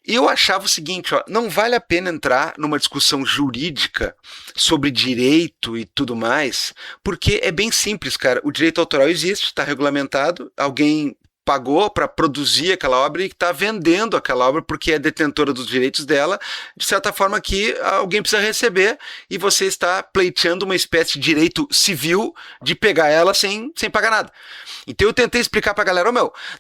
eu achava o seguinte, ó, não vale a pena entrar numa discussão jurídica sobre direito e tudo mais, porque é bem simples, cara. O direito autoral existe, está regulamentado, alguém pagou para produzir aquela obra e está vendendo aquela obra porque é detentora dos direitos dela, de certa forma que alguém precisa receber e você está pleiteando uma espécie de direito civil de pegar ela sem pagar nada. Então eu tentei explicar para a galera,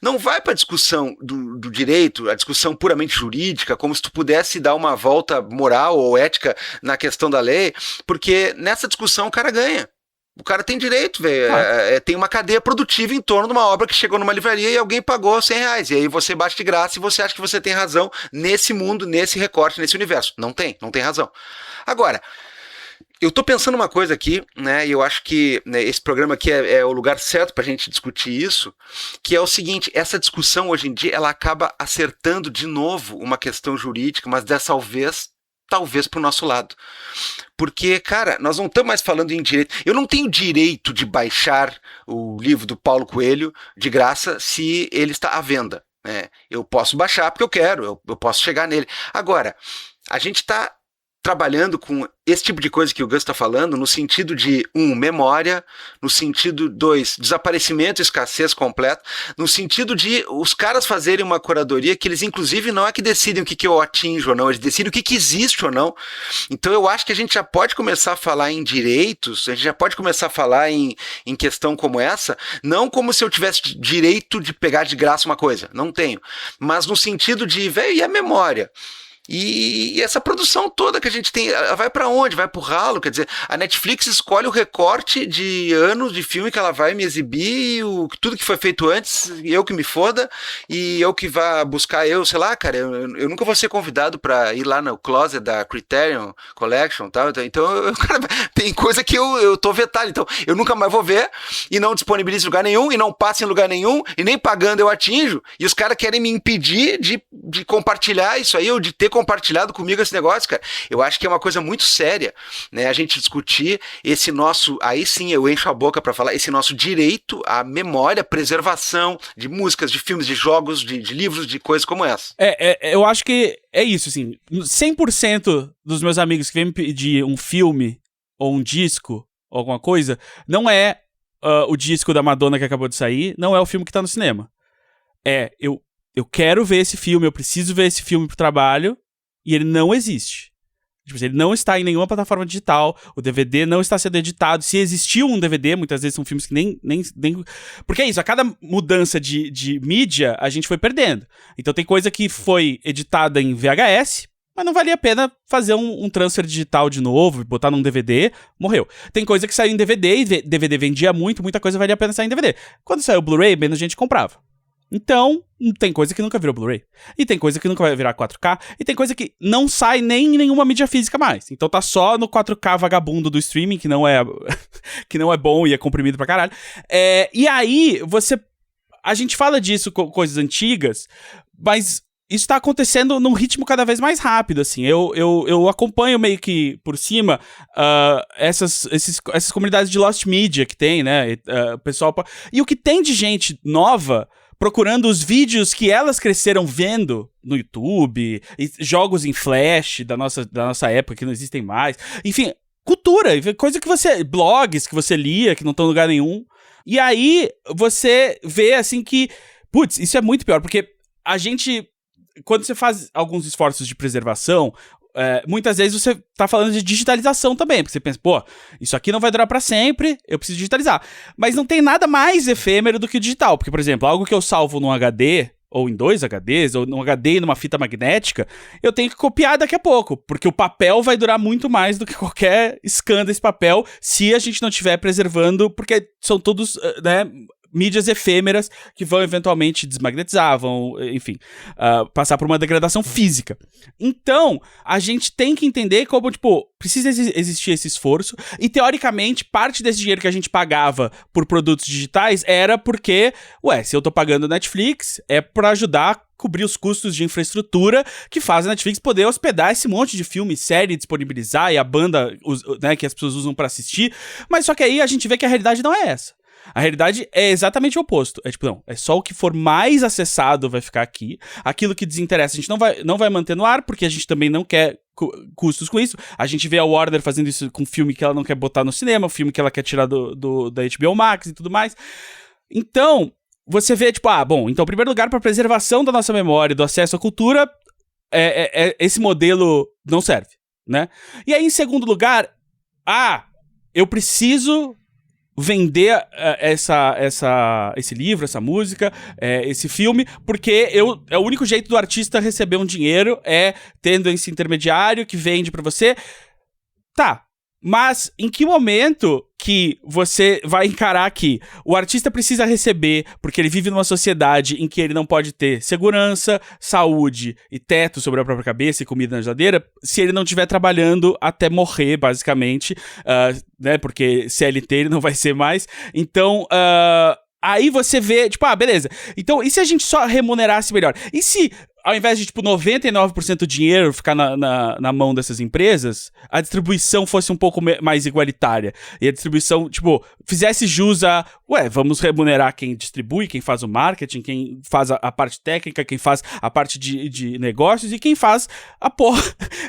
não vai para a discussão do direito, a discussão puramente jurídica, como se tu pudesse dar uma volta moral ou ética na questão da lei, porque nessa discussão o cara ganha. O cara tem direito, velho. Tem uma cadeia produtiva em torno de uma obra que chegou numa livraria e alguém pagou R$100. E aí você bate de graça e você acha que você tem razão nesse mundo, nesse recorte, nesse universo. Não tem razão. Agora, eu tô pensando uma coisa aqui, né? E eu acho que né, esse programa aqui é o lugar certo pra gente discutir isso, que é o seguinte, essa discussão hoje em dia, ela acaba acertando de novo uma questão jurídica, mas dessa vez, talvez pro nosso lado. Porque, cara, nós não estamos mais falando em direito. Eu não tenho direito de baixar o livro do Paulo Coelho de graça se ele está à venda. Né? Eu posso baixar porque eu quero, eu posso chegar nele. Agora, a gente está trabalhando com esse tipo de coisa que o Gus está falando no sentido de, memória, no sentido, 2, desaparecimento e escassez completa, no sentido de os caras fazerem uma curadoria que eles, inclusive, não é que decidem o que eu atinjo ou não, eles decidem o que existe ou não. Então eu acho que a gente já pode começar a falar em direitos, a gente já pode começar a falar em questão como essa, não como se eu tivesse direito de pegar de graça uma coisa, não tenho, mas no sentido de, velho, e a memória? E essa produção toda que a gente tem, vai pra onde? Vai pro ralo? Quer dizer, a Netflix escolhe o recorte de anos de filme que ela vai me exibir, tudo que foi feito antes, eu que me foda, e eu que vá buscar, sei lá, cara, eu nunca vou ser convidado pra ir lá no closet da Criterion Collection, tal, então, cara, tem coisa que eu tô vetado, então eu nunca mais vou ver, e não disponibilizo em lugar nenhum, e não passo em lugar nenhum, e nem pagando eu atinjo, e os caras querem me impedir de compartilhar isso aí, ou de ter compartilhado comigo esse negócio, cara. Eu acho que é uma coisa muito séria, né, a gente discutir esse nosso, aí sim eu encho a boca pra falar, esse nosso direito à memória, preservação de músicas, de filmes, de jogos, de livros, de coisas como essa. Eu acho que é isso, assim, 100% dos meus amigos que vêm me pedir um filme, ou um disco, ou alguma coisa, não é o disco da Madonna que acabou de sair, não é o filme que tá no cinema. Eu quero ver esse filme, eu preciso ver esse filme pro trabalho, e ele não existe. Tipo, ele não está em nenhuma plataforma digital, o DVD não está sendo editado. Se existiu um DVD, muitas vezes são filmes que nem... Porque é isso, a cada mudança de mídia, a gente foi perdendo. Então tem coisa que foi editada em VHS, mas não valia a pena fazer um transfer digital de novo, botar num DVD, morreu. Tem coisa que saiu em DVD, e DVD vendia muito, muita coisa valia a pena sair em DVD. Quando saiu o Blu-ray, menos gente comprava. Então, tem coisa que nunca virou Blu-ray. E tem coisa que nunca vai virar 4K. E tem coisa que não sai nem em nenhuma mídia física mais. Então tá só no 4K vagabundo do streaming, que não é bom e é comprimido pra caralho. E aí, a gente fala disso com coisas antigas, mas isso tá acontecendo num ritmo cada vez mais rápido, assim. Eu acompanho meio que por cima essas comunidades de Lost Media que tem, né? Pessoal... E o que tem de gente nova... procurando os vídeos que elas cresceram vendo no YouTube, e jogos em flash da nossa época que não existem mais. Enfim, cultura, coisa que blogs que você lia, que não estão em lugar nenhum. E aí você vê assim que, putz, isso é muito pior, porque a gente, quando você faz alguns esforços de preservação, muitas vezes você tá falando de digitalização também, porque você pensa, pô, isso aqui não vai durar pra sempre, eu preciso digitalizar. Mas não tem nada mais efêmero do que o digital, porque, por exemplo, algo que eu salvo num HD, ou em 2 HDs, ou num HD e numa fita magnética, eu tenho que copiar daqui a pouco, porque o papel vai durar muito mais do que qualquer scan desse papel, se a gente não estiver preservando, porque são todos, né... mídias efêmeras que vão eventualmente desmagnetizar, vão, enfim, passar por uma degradação física. Então, a gente tem que entender como, tipo, precisa existir esse esforço, e teoricamente, parte desse dinheiro que a gente pagava por produtos digitais era porque, se eu tô pagando Netflix, é pra ajudar a cobrir os custos de infraestrutura que faz a Netflix poder hospedar esse monte de filme, série, disponibilizar, e a banda, né, que as pessoas usam pra assistir, mas só que aí a gente vê que a realidade não é essa. A realidade é exatamente o oposto. É só o que for mais acessado vai ficar aqui. Aquilo que desinteressa a gente não vai manter no ar, porque a gente também não quer custos com isso. A gente vê a Warner fazendo isso com filme que ela não quer botar no cinema, filme que ela quer tirar da HBO Max e tudo mais. Então, você vê, tipo, então, em primeiro lugar, para preservação da nossa memória, do acesso à cultura, esse modelo não serve, né? E aí, em segundo lugar, eu preciso vender esse livro, essa música, esse filme, porque é o único jeito do artista receber um dinheiro é tendo esse intermediário que vende pra você. Tá, mas em que momento que você vai encarar que o artista precisa receber, porque ele vive numa sociedade em que ele não pode ter segurança, saúde e teto sobre a própria cabeça e comida na geladeira, se ele não estiver trabalhando até morrer, basicamente, né, porque CLT ele não vai ser mais. Então, aí você vê, tipo, beleza. Então, e se a gente só remunerasse melhor? E se, ao invés de, tipo, 99% do dinheiro ficar na mão dessas empresas, a distribuição fosse um pouco mais igualitária? E a distribuição, tipo, fizesse jus a, vamos remunerar quem distribui, quem faz o marketing, quem faz a parte técnica, quem faz a parte de negócios e quem faz a porra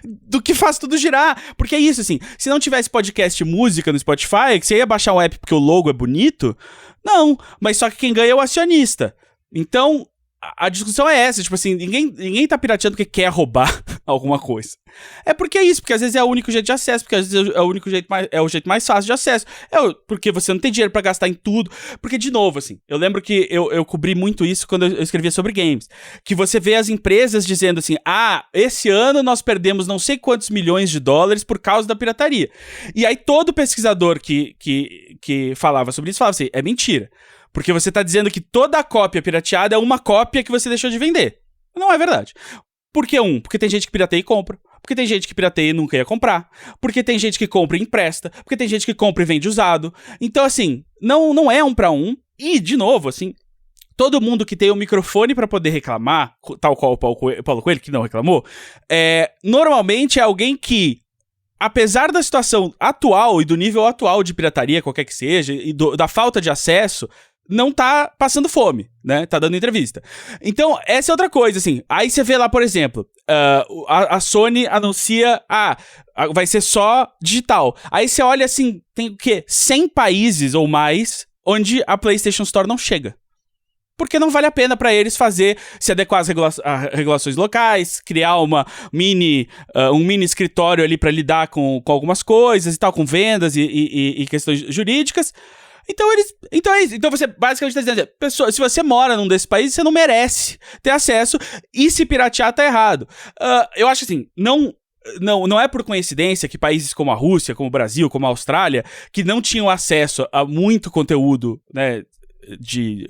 do que faz tudo girar. Porque é isso, assim, se não tivesse podcast e música no Spotify, você ia baixar um app porque o logo é bonito? Não, mas só que quem ganha é o acionista. Então, a discussão é essa, tipo assim, ninguém tá pirateando porque quer roubar alguma coisa. É porque é isso, porque às vezes é o único jeito de acesso, porque às vezes é o jeito mais fácil de acesso. Porque você não tem dinheiro pra gastar em tudo. Porque, de novo, assim, eu lembro que eu cobri muito isso quando eu escrevia sobre games. Que você vê as empresas dizendo assim, esse ano nós perdemos não sei quantos milhões de dólares por causa da pirataria. E aí todo pesquisador que falava sobre isso falava assim, é mentira. Porque você tá dizendo que toda a cópia pirateada é uma cópia que você deixou de vender. Não é verdade. Por que Porque tem gente que pirateia e compra. Porque tem gente que pirateia e nunca ia comprar. Porque tem gente que compra e empresta. Porque tem gente que compra e vende usado. Então, assim, não é um pra um. E, de novo, assim, todo mundo que tem um microfone pra poder reclamar, tal qual o Paulo Coelho, que não reclamou, normalmente é alguém que, apesar da situação atual e do nível atual de pirataria, qualquer que seja, e da falta de acesso, não tá passando fome, né? Tá dando entrevista. Então, essa é outra coisa, assim. Aí você vê lá, por exemplo, a Sony anuncia, vai ser só digital. Aí você olha assim, tem o quê? 100 países ou mais onde a PlayStation Store não chega. Porque não vale a pena pra eles se adequar às regulações locais, criar um mini escritório ali pra lidar com algumas coisas e tal, com vendas e questões jurídicas. Então é isso. Então você basicamente tá dizendo, pessoa, se você mora num desses países, você não merece ter acesso, e se piratear tá errado. Eu acho assim, não é por coincidência que países como a Rússia, como o Brasil, como a Austrália, que não tinham acesso a muito conteúdo, né, de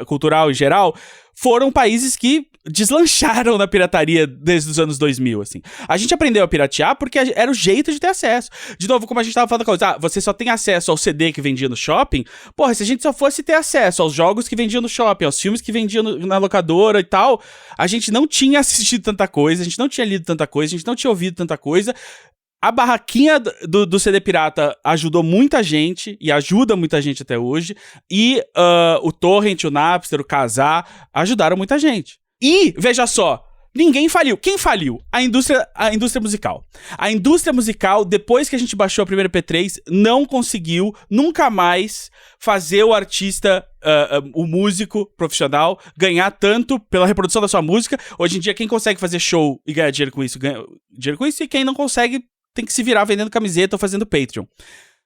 cultural em geral, foram países que deslancharam na pirataria desde os anos 2000, assim. A gente aprendeu a piratear porque era o jeito de ter acesso. De novo, como a gente tava falando, você só tem acesso ao CD que vendia no shopping. Porra, se a gente só fosse ter acesso aos jogos que vendiam no shopping, aos filmes que vendiam na locadora e tal, a gente não tinha assistido tanta coisa, a gente não tinha lido tanta coisa, a gente não tinha ouvido tanta coisa. A barraquinha do CD pirata ajudou muita gente, e ajuda muita gente até hoje, e o Torrent, o Napster, o Kazaa ajudaram muita gente. E, veja só, ninguém faliu. Quem faliu? A indústria musical. A indústria musical, depois que a gente baixou a primeira MP3, não conseguiu nunca mais fazer o artista, o músico profissional, ganhar tanto pela reprodução da sua música. Hoje em dia, quem consegue fazer show e ganhar dinheiro com isso, ganha dinheiro com isso, e quem não consegue tem que se virar vendendo camiseta ou fazendo Patreon.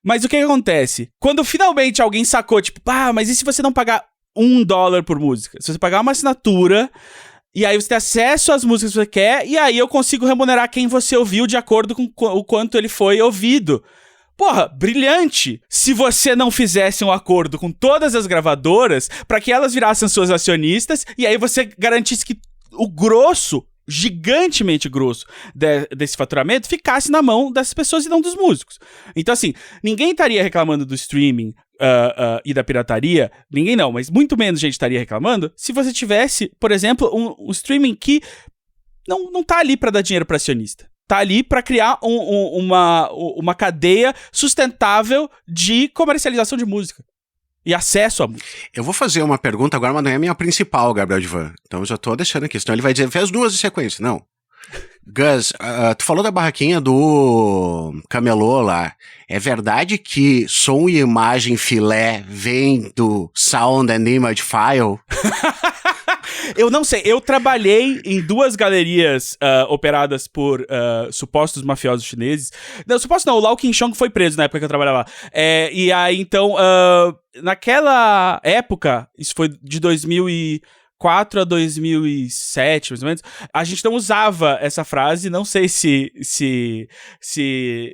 Mas o que acontece? Quando finalmente alguém sacou, tipo, mas e se você não pagar $1 por música? Se você pagar uma assinatura, e aí você tem acesso às músicas que você quer, e aí eu consigo remunerar quem você ouviu de acordo com o quanto ele foi ouvido. Porra, brilhante! Se você não fizesse um acordo com todas as gravadoras para que elas virassem suas acionistas, e aí você garantisse que o grosso, gigantemente grosso desse faturamento ficasse na mão dessas pessoas e não dos músicos. Então, assim, ninguém estaria reclamando do streaming e da pirataria, ninguém não, mas muito menos gente estaria reclamando se você tivesse, por exemplo, um streaming que não tá ali pra dar dinheiro pra acionista. Tá ali pra criar uma cadeia sustentável de comercialização de música. E acesso à música. Eu vou fazer uma pergunta agora, mas não é a minha principal, Gabriel Divan. Então eu já tô deixando aqui, senão ele vai dizer, fez duas em sequência. Não. Gus, tu falou da barraquinha do camelô lá. É verdade que som e imagem filé vem do Sound and Image File? Eu não sei, eu trabalhei em 2 galerias operadas por supostos mafiosos chineses. Não, supostos não, o Lau Qinchong foi preso na época que eu trabalhava lá. E aí, então, naquela época, isso foi de 2004 a 2007, mais ou menos, a gente não usava essa frase, não sei se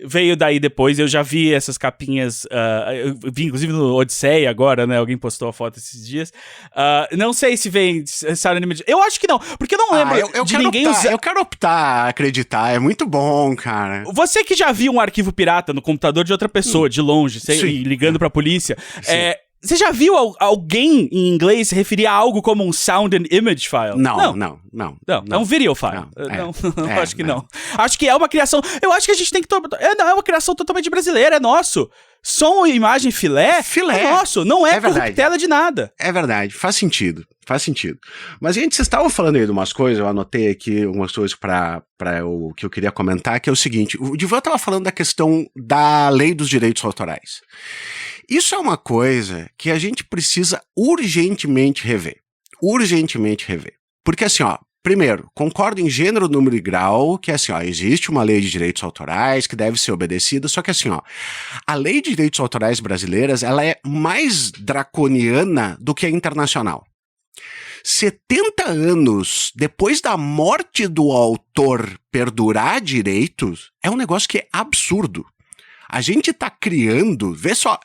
veio daí depois, eu já vi essas capinhas, eu vi inclusive no Odisseia agora, né, alguém postou a foto esses dias, não sei se vem, eu acho que não, porque eu não lembro de ninguém usar. Eu quero optar a acreditar, é muito bom, cara. Você que já viu um arquivo pirata no computador de outra pessoa, de longe, ligando pra polícia, você já viu alguém em inglês referir a algo como um sound and image file? Não. É um video file. Acho que não. Acho que é uma criação. Eu acho que a gente tem que. É uma criação totalmente brasileira, é nosso. Som e imagem filé é nosso, não é corruptela de nada. É verdade, faz sentido. Mas, gente, vocês estavam falando aí de umas coisas, eu anotei aqui algumas coisas o que eu queria comentar, que é o seguinte: o Divan estava falando da questão da lei dos direitos autorais. Isso é uma coisa que a gente precisa urgentemente rever. Porque assim, primeiro, concordo em gênero, número e grau, que assim, existe uma lei de direitos autorais que deve ser obedecida, só que assim, a lei de direitos autorais brasileiras, ela é mais draconiana do que a internacional. 70 anos depois da morte do autor perdurar direitos, é um negócio que é absurdo. A gente tá criando, vê só,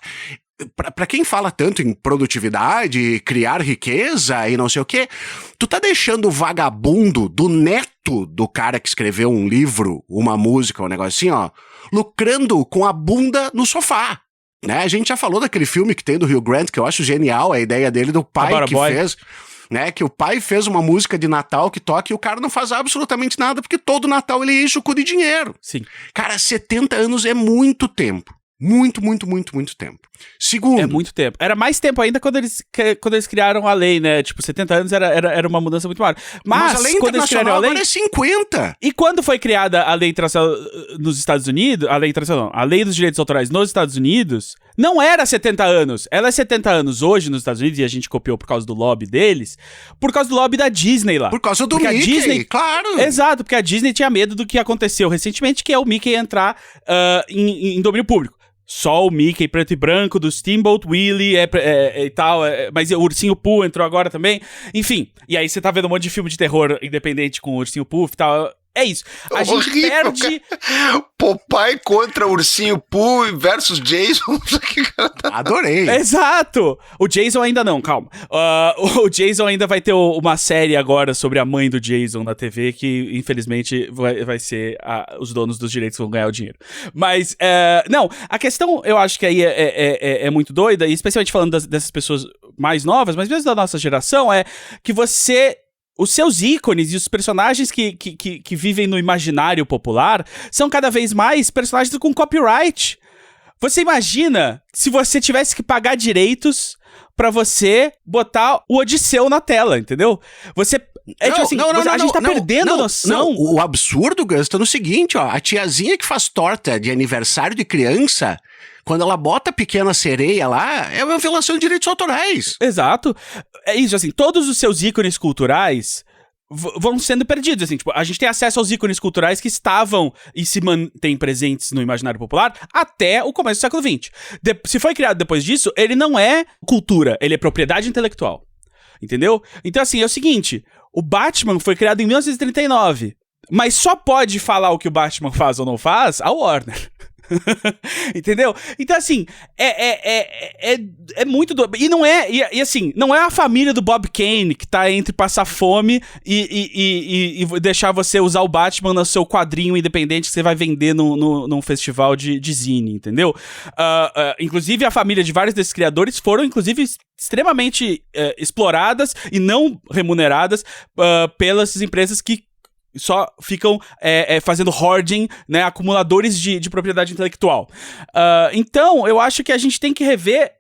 pra quem fala tanto em produtividade, criar riqueza e não sei o quê, tu tá deixando o vagabundo do neto do cara que escreveu um livro, uma música, um negocinho, lucrando com a bunda no sofá. Né? A gente já falou daquele filme que tem do Hugh Grant, que eu acho genial, a ideia dele do pai que fez... Né, que o pai fez uma música de Natal que toca e o cara não faz absolutamente nada porque todo Natal ele enche o cu de dinheiro. Sim. Cara, 70 anos é muito tempo. Muito tempo. Segundo. É muito tempo. Era mais tempo ainda quando eles criaram a lei, né? Tipo, 70 anos era uma mudança muito maior. Mas a lei quando eles criaram a lei... agora é 50. E quando foi criada a lei internacional nos Estados Unidos, a lei internacional, a lei dos direitos autorais nos Estados Unidos, não era 70 anos. Ela é 70 anos hoje nos Estados Unidos, e a gente copiou por causa do lobby deles, por causa do lobby da Disney lá. Por causa do porque Mickey, a Disney, claro. Exato, porque a Disney tinha medo do que aconteceu recentemente, que é o Mickey entrar em domínio público. Só o Mickey preto e branco do Steamboat Willie e tal, mas o Ursinho Pooh entrou agora também. Enfim, e aí você tá vendo um monte de filme de terror independente com o Ursinho Pooh e tal. É isso. A gente perde... Popeye contra Ursinho Pooh versus Jason. Adorei. Exato! O Jason ainda não, calma. O Jason ainda vai ter uma série agora sobre a mãe do Jason na TV, que infelizmente vai ser os donos dos direitos vão ganhar o dinheiro. Mas, não, a questão eu acho que aí é muito doida, e especialmente falando dessas pessoas mais novas, mas mesmo da nossa geração, é que os seus ícones e os personagens que vivem no imaginário popular são cada vez mais personagens com copyright. Você imagina se você tivesse que pagar direitos pra você botar o Odisseu na tela, entendeu? A gente tá perdendo a noção. Não. O absurdo, Gus, tá no seguinte, ó. A tiazinha que faz torta de aniversário de criança, quando ela bota a Pequena Sereia lá, é uma violação de direitos autorais. Exato. É isso, assim, todos os seus ícones culturais vão sendo perdidos, assim, tipo, a gente tem acesso aos ícones culturais que estavam e se mantêm presentes no imaginário popular até o começo do século XX. Se foi criado depois disso, ele não é cultura, ele é propriedade intelectual. Entendeu? Então, assim, é o seguinte, o Batman foi criado em 1939, mas só pode falar o que o Batman faz ou não faz a Warner. Entendeu? Então, assim, é muito doido. E não é, e assim, não é a família do Bob Kane que tá entre passar fome e deixar você usar o Batman no seu quadrinho independente que você vai vender num festival de zine, entendeu? Inclusive, a família de vários desses criadores foram, inclusive, extremamente exploradas e não remuneradas pelas empresas que só ficam fazendo hoarding, né, acumuladores de propriedade intelectual. Então, eu acho que a gente tem que rever,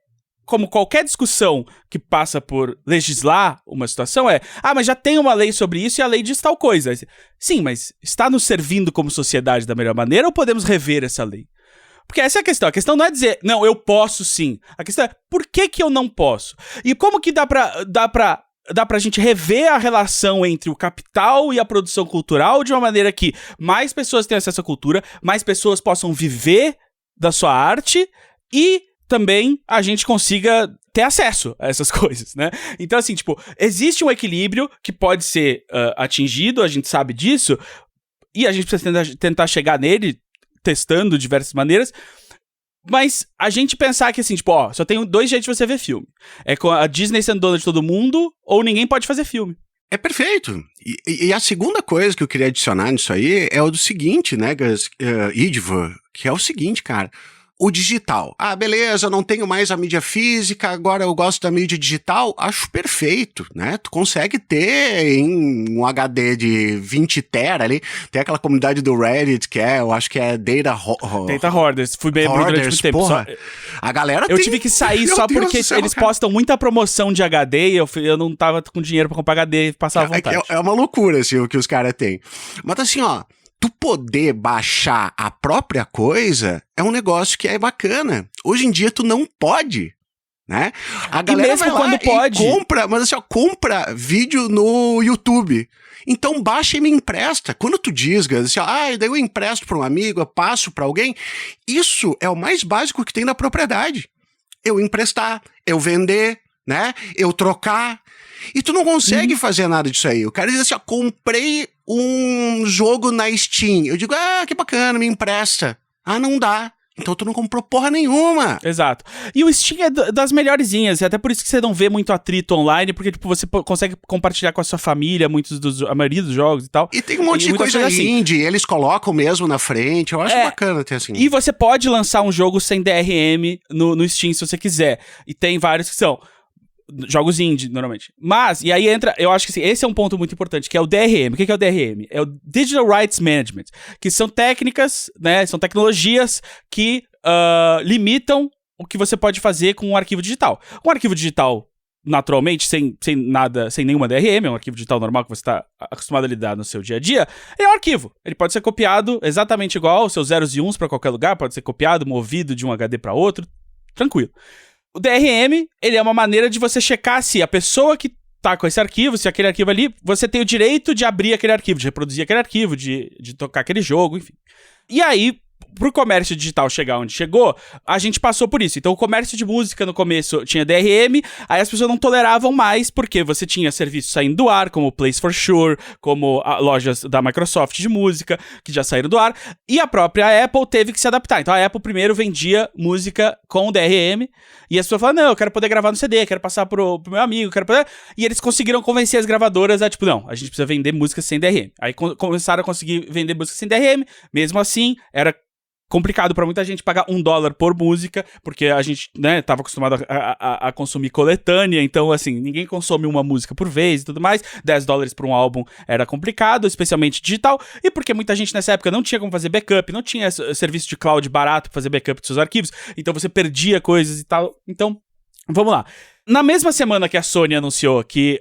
como qualquer discussão que passa por legislar uma situação mas já tem uma lei sobre isso e a lei diz tal coisa. Sim, mas está nos servindo como sociedade da melhor maneira ou podemos rever essa lei? Porque essa é a questão. A questão não é dizer, não, eu posso sim. A questão é, por que eu não posso? E como que dá pra gente rever a relação entre o capital e a produção cultural de uma maneira que mais pessoas tenham acesso à cultura, mais pessoas possam viver da sua arte e também a gente consiga ter acesso a essas coisas, né? Então, assim, tipo, existe um equilíbrio que pode ser atingido, a gente sabe disso, e a gente precisa tentar chegar nele testando diversas maneiras. Mas a gente pensar que, assim, tipo, só tem 2 jeitos de você ver filme. É com a Disney sendo dona de todo mundo, ou ninguém pode fazer filme. É perfeito. E a segunda coisa que eu queria adicionar nisso aí é o do seguinte, né, Idvor, que é o seguinte, cara. O digital. Beleza, eu não tenho mais a mídia física, agora eu gosto da mídia digital. Acho perfeito, né? Tu consegue ter em um HD de 20 tera ali. Tem aquela comunidade do Reddit que eu acho que é Data Hoarders. Fui bem durante muito tempo. Porra, a galera eu tive que sair só porque eles postam muita promoção de HD e eu não tava com dinheiro pra comprar HD e passar à vontade. É uma loucura, assim, o que os caras têm. Mas assim, tu poder baixar a própria coisa é um negócio que é bacana. Hoje em dia tu não pode, né? A galera vai lá e compra, mas assim, compra vídeo no YouTube. Então baixa e me empresta. Quando tu diz, assim, daí eu empresto pra um amigo, eu passo pra alguém, isso é o mais básico que tem na propriedade. Eu emprestar, eu vender, né? Eu trocar. E tu não consegue fazer nada disso aí. O cara diz assim, comprei um jogo na Steam. Eu digo, que bacana, me empresta. Não dá. Então tu não comprou porra nenhuma. Exato. E o Steam é das melhorzinhas, e até por isso que você não vê muito atrito online, porque tipo, você consegue compartilhar com a sua família a maioria dos jogos e tal. E tem um monte de coisa indie, eles colocam mesmo na frente, eu acho bacana ter assim. E você pode lançar um jogo sem DRM no Steam se você quiser. E tem vários que são jogos indie, normalmente. Mas, e aí entra, eu acho que assim, esse é um ponto muito importante, que é o DRM. O que é o DRM? É o Digital Rights Management, que são técnicas, né, são tecnologias que limitam o que você pode fazer com um arquivo digital. Um arquivo digital, naturalmente, sem nenhuma DRM, é um arquivo digital normal que você está acostumado a lidar no seu dia a dia, é um arquivo. Ele pode ser copiado exatamente igual, os seus zeros e uns para qualquer lugar, pode ser copiado, movido de um HD para outro, tranquilo. O DRM, ele é uma maneira de você checar se a pessoa que tá com esse arquivo, se aquele arquivo ali, você tem o direito de abrir aquele arquivo, de reproduzir aquele arquivo, de tocar aquele jogo, enfim. E aí, pro comércio digital chegar onde chegou, a gente passou por isso. Então, o comércio de música no começo tinha DRM, aí as pessoas não toleravam mais, porque você tinha serviços saindo do ar, como o Place for Sure, como lojas da Microsoft de música, que já saíram do ar, e a própria Apple teve que se adaptar. Então, a Apple primeiro vendia música com DRM, e as pessoas falavam, não, eu quero poder gravar no CD, quero passar pro meu amigo, quero poder... E eles conseguiram convencer as gravadoras a, tipo, não, a gente precisa vender música sem DRM. Aí começaram a conseguir vender música sem DRM, mesmo assim, era complicado pra muita gente pagar $1 por música, porque a gente, né, tava acostumado a consumir coletânea, então, assim, ninguém consome uma música por vez e tudo mais, $10 por um álbum era complicado, especialmente digital, e porque muita gente nessa época não tinha como fazer backup, não tinha serviço de cloud barato pra fazer backup dos seus arquivos, então você perdia coisas e tal, então, vamos lá. Na mesma semana que a Sony anunciou que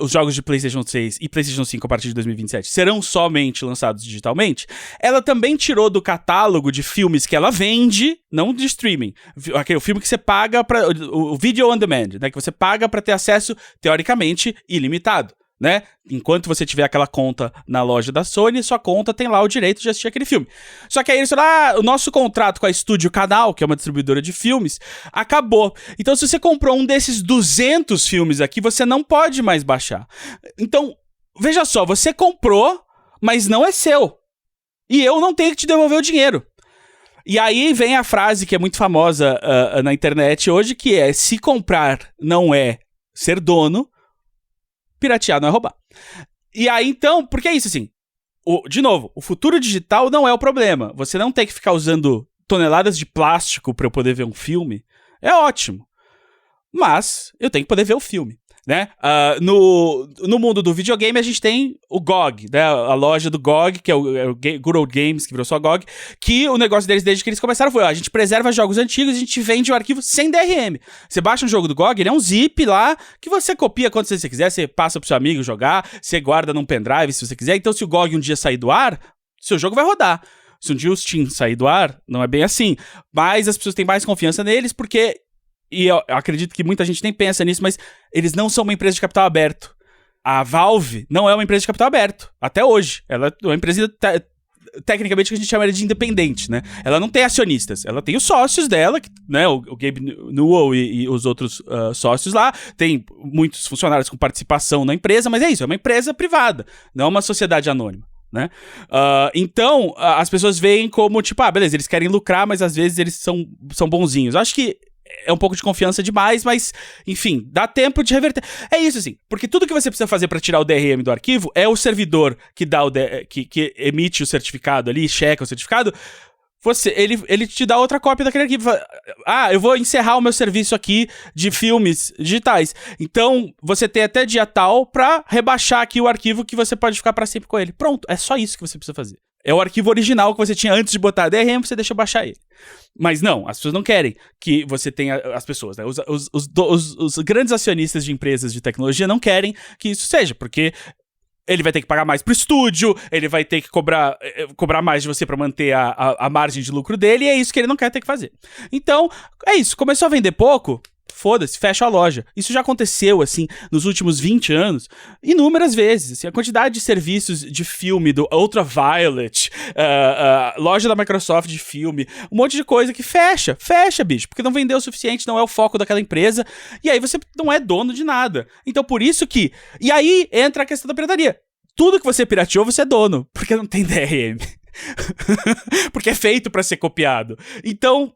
os jogos de PlayStation 6 e PlayStation 5 a partir de 2027 serão somente lançados digitalmente, ela também tirou do catálogo de filmes que ela vende, não de streaming, aquele filme que você paga para o video on demand, né, que você paga para ter acesso teoricamente ilimitado. Né? Enquanto você tiver aquela conta na loja da Sony, sua conta tem lá o direito de assistir aquele filme. Só que aí eles falaram, o nosso contrato com a Estúdio Canal, que é uma distribuidora de filmes, acabou. Então, se você comprou um desses 200 filmes aqui, você não pode mais baixar. Então, veja só, você comprou, mas não é seu. E eu não tenho que te devolver o dinheiro. E aí vem a frase que é muito famosa na internet hoje, que é, se comprar não é ser dono, piratear não é roubar. E aí, então, porque é isso, assim, de novo, o futuro digital não é o problema. Você não tem que ficar usando toneladas de plástico para eu poder ver um filme. É ótimo. Mas eu tenho que poder ver o filme, né? No mundo do videogame, a gente tem o GOG, né? A loja do GOG, que é o Good Old Games, que virou só GOG, que o negócio deles, desde que eles começaram, foi, a gente preserva jogos antigos e a gente vende o arquivo sem DRM. Você baixa um jogo do GOG, ele é um zip lá, que você copia quando você quiser, você passa pro seu amigo jogar, você guarda num pendrive se você quiser. Então, se o GOG um dia sair do ar, seu jogo vai rodar. Se um dia o Steam sair do ar, não é bem assim. Mas as pessoas têm mais confiança neles, porque... E eu acredito que muita gente nem pensa nisso, mas eles não são uma empresa de capital aberto. A Valve não é uma empresa de capital aberto, até hoje. Ela é uma empresa, tecnicamente, que a gente chama de independente, né? Ela não tem acionistas, ela tem os sócios dela, né? O Gabe Newell e os outros sócios lá. Tem muitos funcionários com participação na empresa, mas é isso, é uma empresa privada, não é uma sociedade anônima. Né? Então, as pessoas veem como, tipo, beleza, eles querem lucrar, mas às vezes eles são bonzinhos. Eu acho que é um pouco de confiança demais, mas, enfim, dá tempo de reverter. É isso, assim, porque tudo que você precisa fazer para tirar o DRM do arquivo é o servidor que dá que emite o certificado ali, checa o certificado, ele te dá outra cópia daquele arquivo. Eu vou encerrar o meu serviço aqui de filmes digitais. Então, você tem até dia tal pra rebaixar aqui o arquivo que você pode ficar pra sempre com ele. Pronto, é só isso que você precisa fazer. É o arquivo original que você tinha antes de botar a DRM, você deixa eu baixar ele. Mas não, as pessoas não querem que você tenha... As pessoas, né? Os grandes acionistas de empresas de tecnologia não querem que isso seja, porque ele vai ter que pagar mais pro estúdio, ele vai ter que cobrar mais de você pra manter a margem de lucro dele, e é isso que ele não quer ter que fazer. Então, é isso. Começou a vender pouco... Foda-se, fecha a loja. Isso já aconteceu, assim, nos últimos 20 anos, inúmeras vezes. Assim, a quantidade de serviços de filme do Ultraviolet, loja da Microsoft de filme, um monte de coisa que fecha, bicho, porque não vendeu o suficiente, não é o foco daquela empresa, e aí você não é dono de nada. Então, por isso que... E aí entra a questão da pirataria. Tudo que você pirateou, você é dono, porque não tem DRM. Porque é feito pra ser copiado. Então...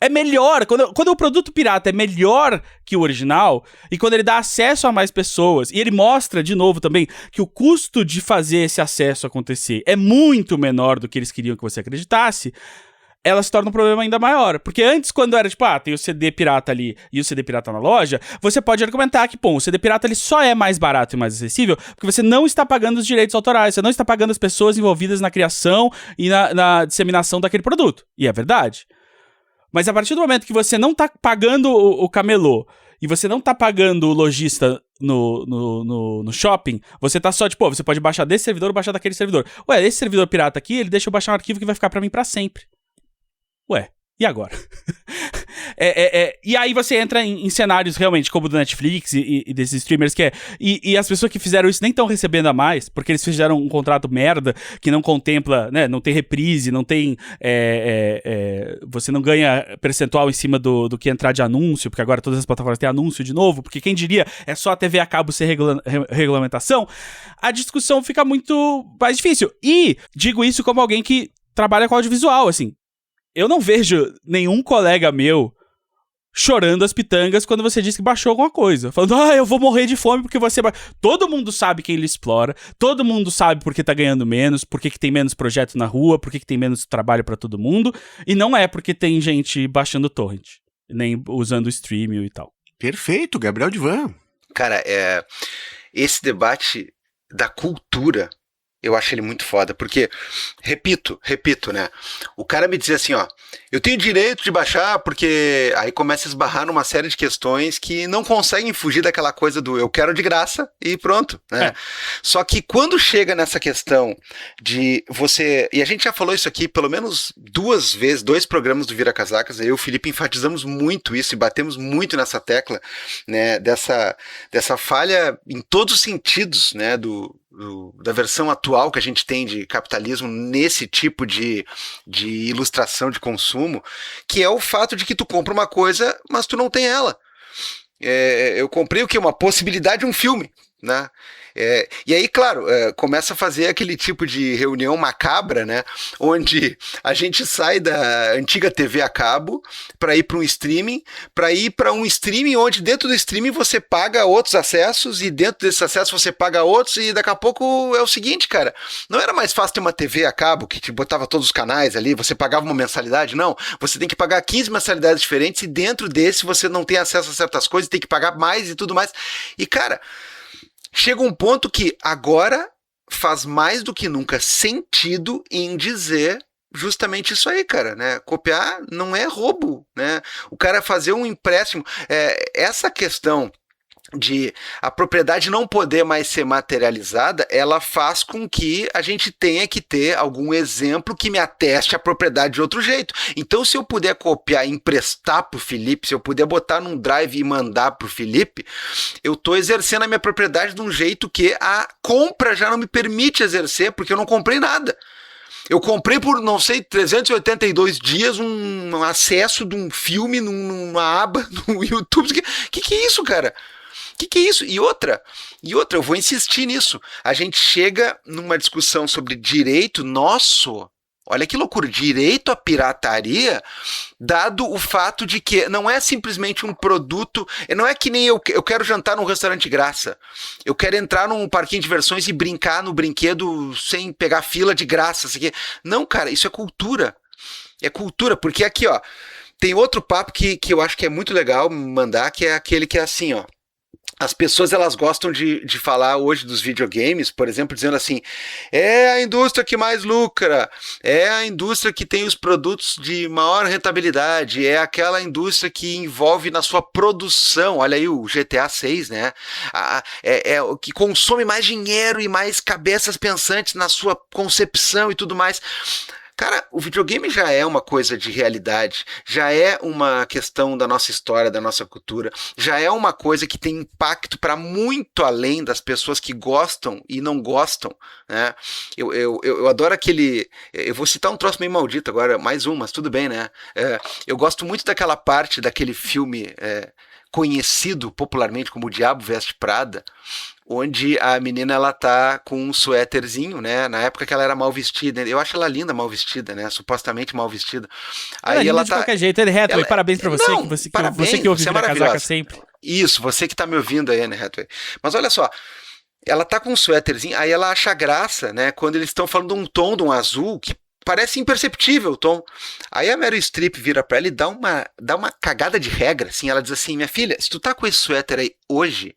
É melhor, quando o produto pirata é melhor que o original, e quando ele dá acesso a mais pessoas, e ele mostra, de novo também, que o custo de fazer esse acesso acontecer é muito menor do que eles queriam que você acreditasse, ela se torna um problema ainda maior. Porque antes, quando era tipo, tem o CD pirata ali e o CD pirata na loja, você pode argumentar que, o CD pirata ele só é mais barato e mais acessível porque você não está pagando os direitos autorais, você não está pagando as pessoas envolvidas na criação e na disseminação daquele produto. E é verdade. Mas a partir do momento que você não tá pagando o camelô e você não tá pagando o lojista no shopping, você tá só, tipo, você pode baixar desse servidor ou baixar daquele servidor. Ué, esse servidor pirata aqui, ele deixa eu baixar um arquivo que vai ficar pra mim pra sempre. Ué, e agora? E aí você entra em cenários realmente como o do Netflix e desses streamers que e as pessoas que fizeram isso nem estão recebendo a mais, porque eles fizeram um contrato merda que não contempla, né, não tem reprise, não tem você não ganha percentual em cima do que entrar de anúncio, porque agora todas as plataformas têm anúncio de novo, porque quem diria é só a TV a cabo ser regulamentação, a discussão fica muito mais difícil. E digo isso como alguém que trabalha com audiovisual, assim. Eu não vejo nenhum colega meu chorando as pitangas quando você diz que baixou alguma coisa. Falando, eu vou morrer de fome porque você... Todo mundo sabe quem ele explora, todo mundo sabe por que tá ganhando menos, por que tem menos projeto na rua, por que tem menos trabalho pra todo mundo, e não é porque tem gente baixando torrent, nem usando o stream e tal. Perfeito, Gabriel Divan. Cara, esse debate da cultura, eu acho ele muito foda, porque, repito, né, o cara me diz assim, eu tenho direito de baixar porque aí começa a esbarrar numa série de questões que não conseguem fugir daquela coisa do eu quero de graça e pronto, né? Só que quando chega nessa questão de você, e a gente já falou isso aqui pelo menos 2 vezes, 2 programas do Vira Casacas, eu e o Felipe enfatizamos muito isso e batemos muito nessa tecla, né, dessa falha em todos os sentidos, né, da versão atual que a gente tem de capitalismo nesse tipo de ilustração de consumo, que é o fato de que tu compra uma coisa, mas tu não tem ela. Eu comprei o quê? Uma possibilidade de um filme, né? E aí, claro, começa a fazer aquele tipo de reunião macabra, né? Onde a gente sai da antiga TV a cabo para ir para um streaming, onde dentro do streaming você paga outros acessos e dentro desses acessos você paga outros e daqui a pouco é o seguinte, cara, não era mais fácil ter uma TV a cabo que te botava todos os canais ali, você pagava uma mensalidade? Não, você tem que pagar 15 mensalidades diferentes e dentro desse você não tem acesso a certas coisas, tem que pagar mais e tudo mais. E, cara, chega um ponto que agora faz mais do que nunca sentido em dizer justamente isso aí, cara, né? Copiar não é roubo, né? O cara fazer um empréstimo, essa questão de a propriedade não poder mais ser materializada, ela faz com que a gente tenha que ter algum exemplo que me ateste a propriedade de outro jeito. Então, se eu puder copiar e emprestar pro Felipe, se eu puder botar num drive e mandar pro Felipe, eu estou exercendo a minha propriedade de um jeito que a compra já não me permite exercer, porque eu não comprei nada. Eu comprei por, não sei, 382 dias um acesso de um filme numa aba no YouTube. Que é isso, cara? Que é isso? E outra, eu vou insistir nisso. A gente chega numa discussão sobre direito nosso, olha que loucura, direito à pirataria, dado o fato de que não é simplesmente um produto, não é que nem eu quero jantar num restaurante de graça, eu quero entrar num parquinho de diversões e brincar no brinquedo sem pegar fila de graça. Isso aqui. Não, cara, isso é cultura. É cultura, porque aqui, tem outro papo que eu acho que é muito legal mandar, que é aquele que é assim, as pessoas, elas gostam de falar hoje dos videogames, por exemplo, dizendo assim, é a indústria que mais lucra, é a indústria que tem os produtos de maior rentabilidade, é aquela indústria que envolve na sua produção, olha aí o GTA 6, né? É o que consome mais dinheiro e mais cabeças pensantes na sua concepção e tudo mais. Cara, o videogame já é uma coisa de realidade, já é uma questão da nossa história, da nossa cultura, já é uma coisa que tem impacto para muito além das pessoas que gostam e não gostam, né? Eu adoro aquele... Eu vou citar um troço meio maldito agora, mais um, mas tudo bem, né? Eu gosto muito daquela parte daquele filme conhecido popularmente como O Diabo Veste Prada, onde a menina, ela tá com um suéterzinho, né? Na época que ela era mal vestida. Eu acho ela linda mal vestida, né? Supostamente mal vestida. Aí ela de qualquer jeito, ele Hathaway, parabéns pra você, não, você parabéns, que ouve você é Vira Casaca sempre. Isso, você que tá me ouvindo aí, né, Hathaway? Mas olha só, ela tá com um suéterzinho, aí ela acha graça, né? Quando eles estão falando de um tom, de um azul, que parece imperceptível o tom. Aí a Meryl Streep vira pra ela e dá uma cagada de regra, assim. Ela diz assim, minha filha, se tu tá com esse suéter aí hoje,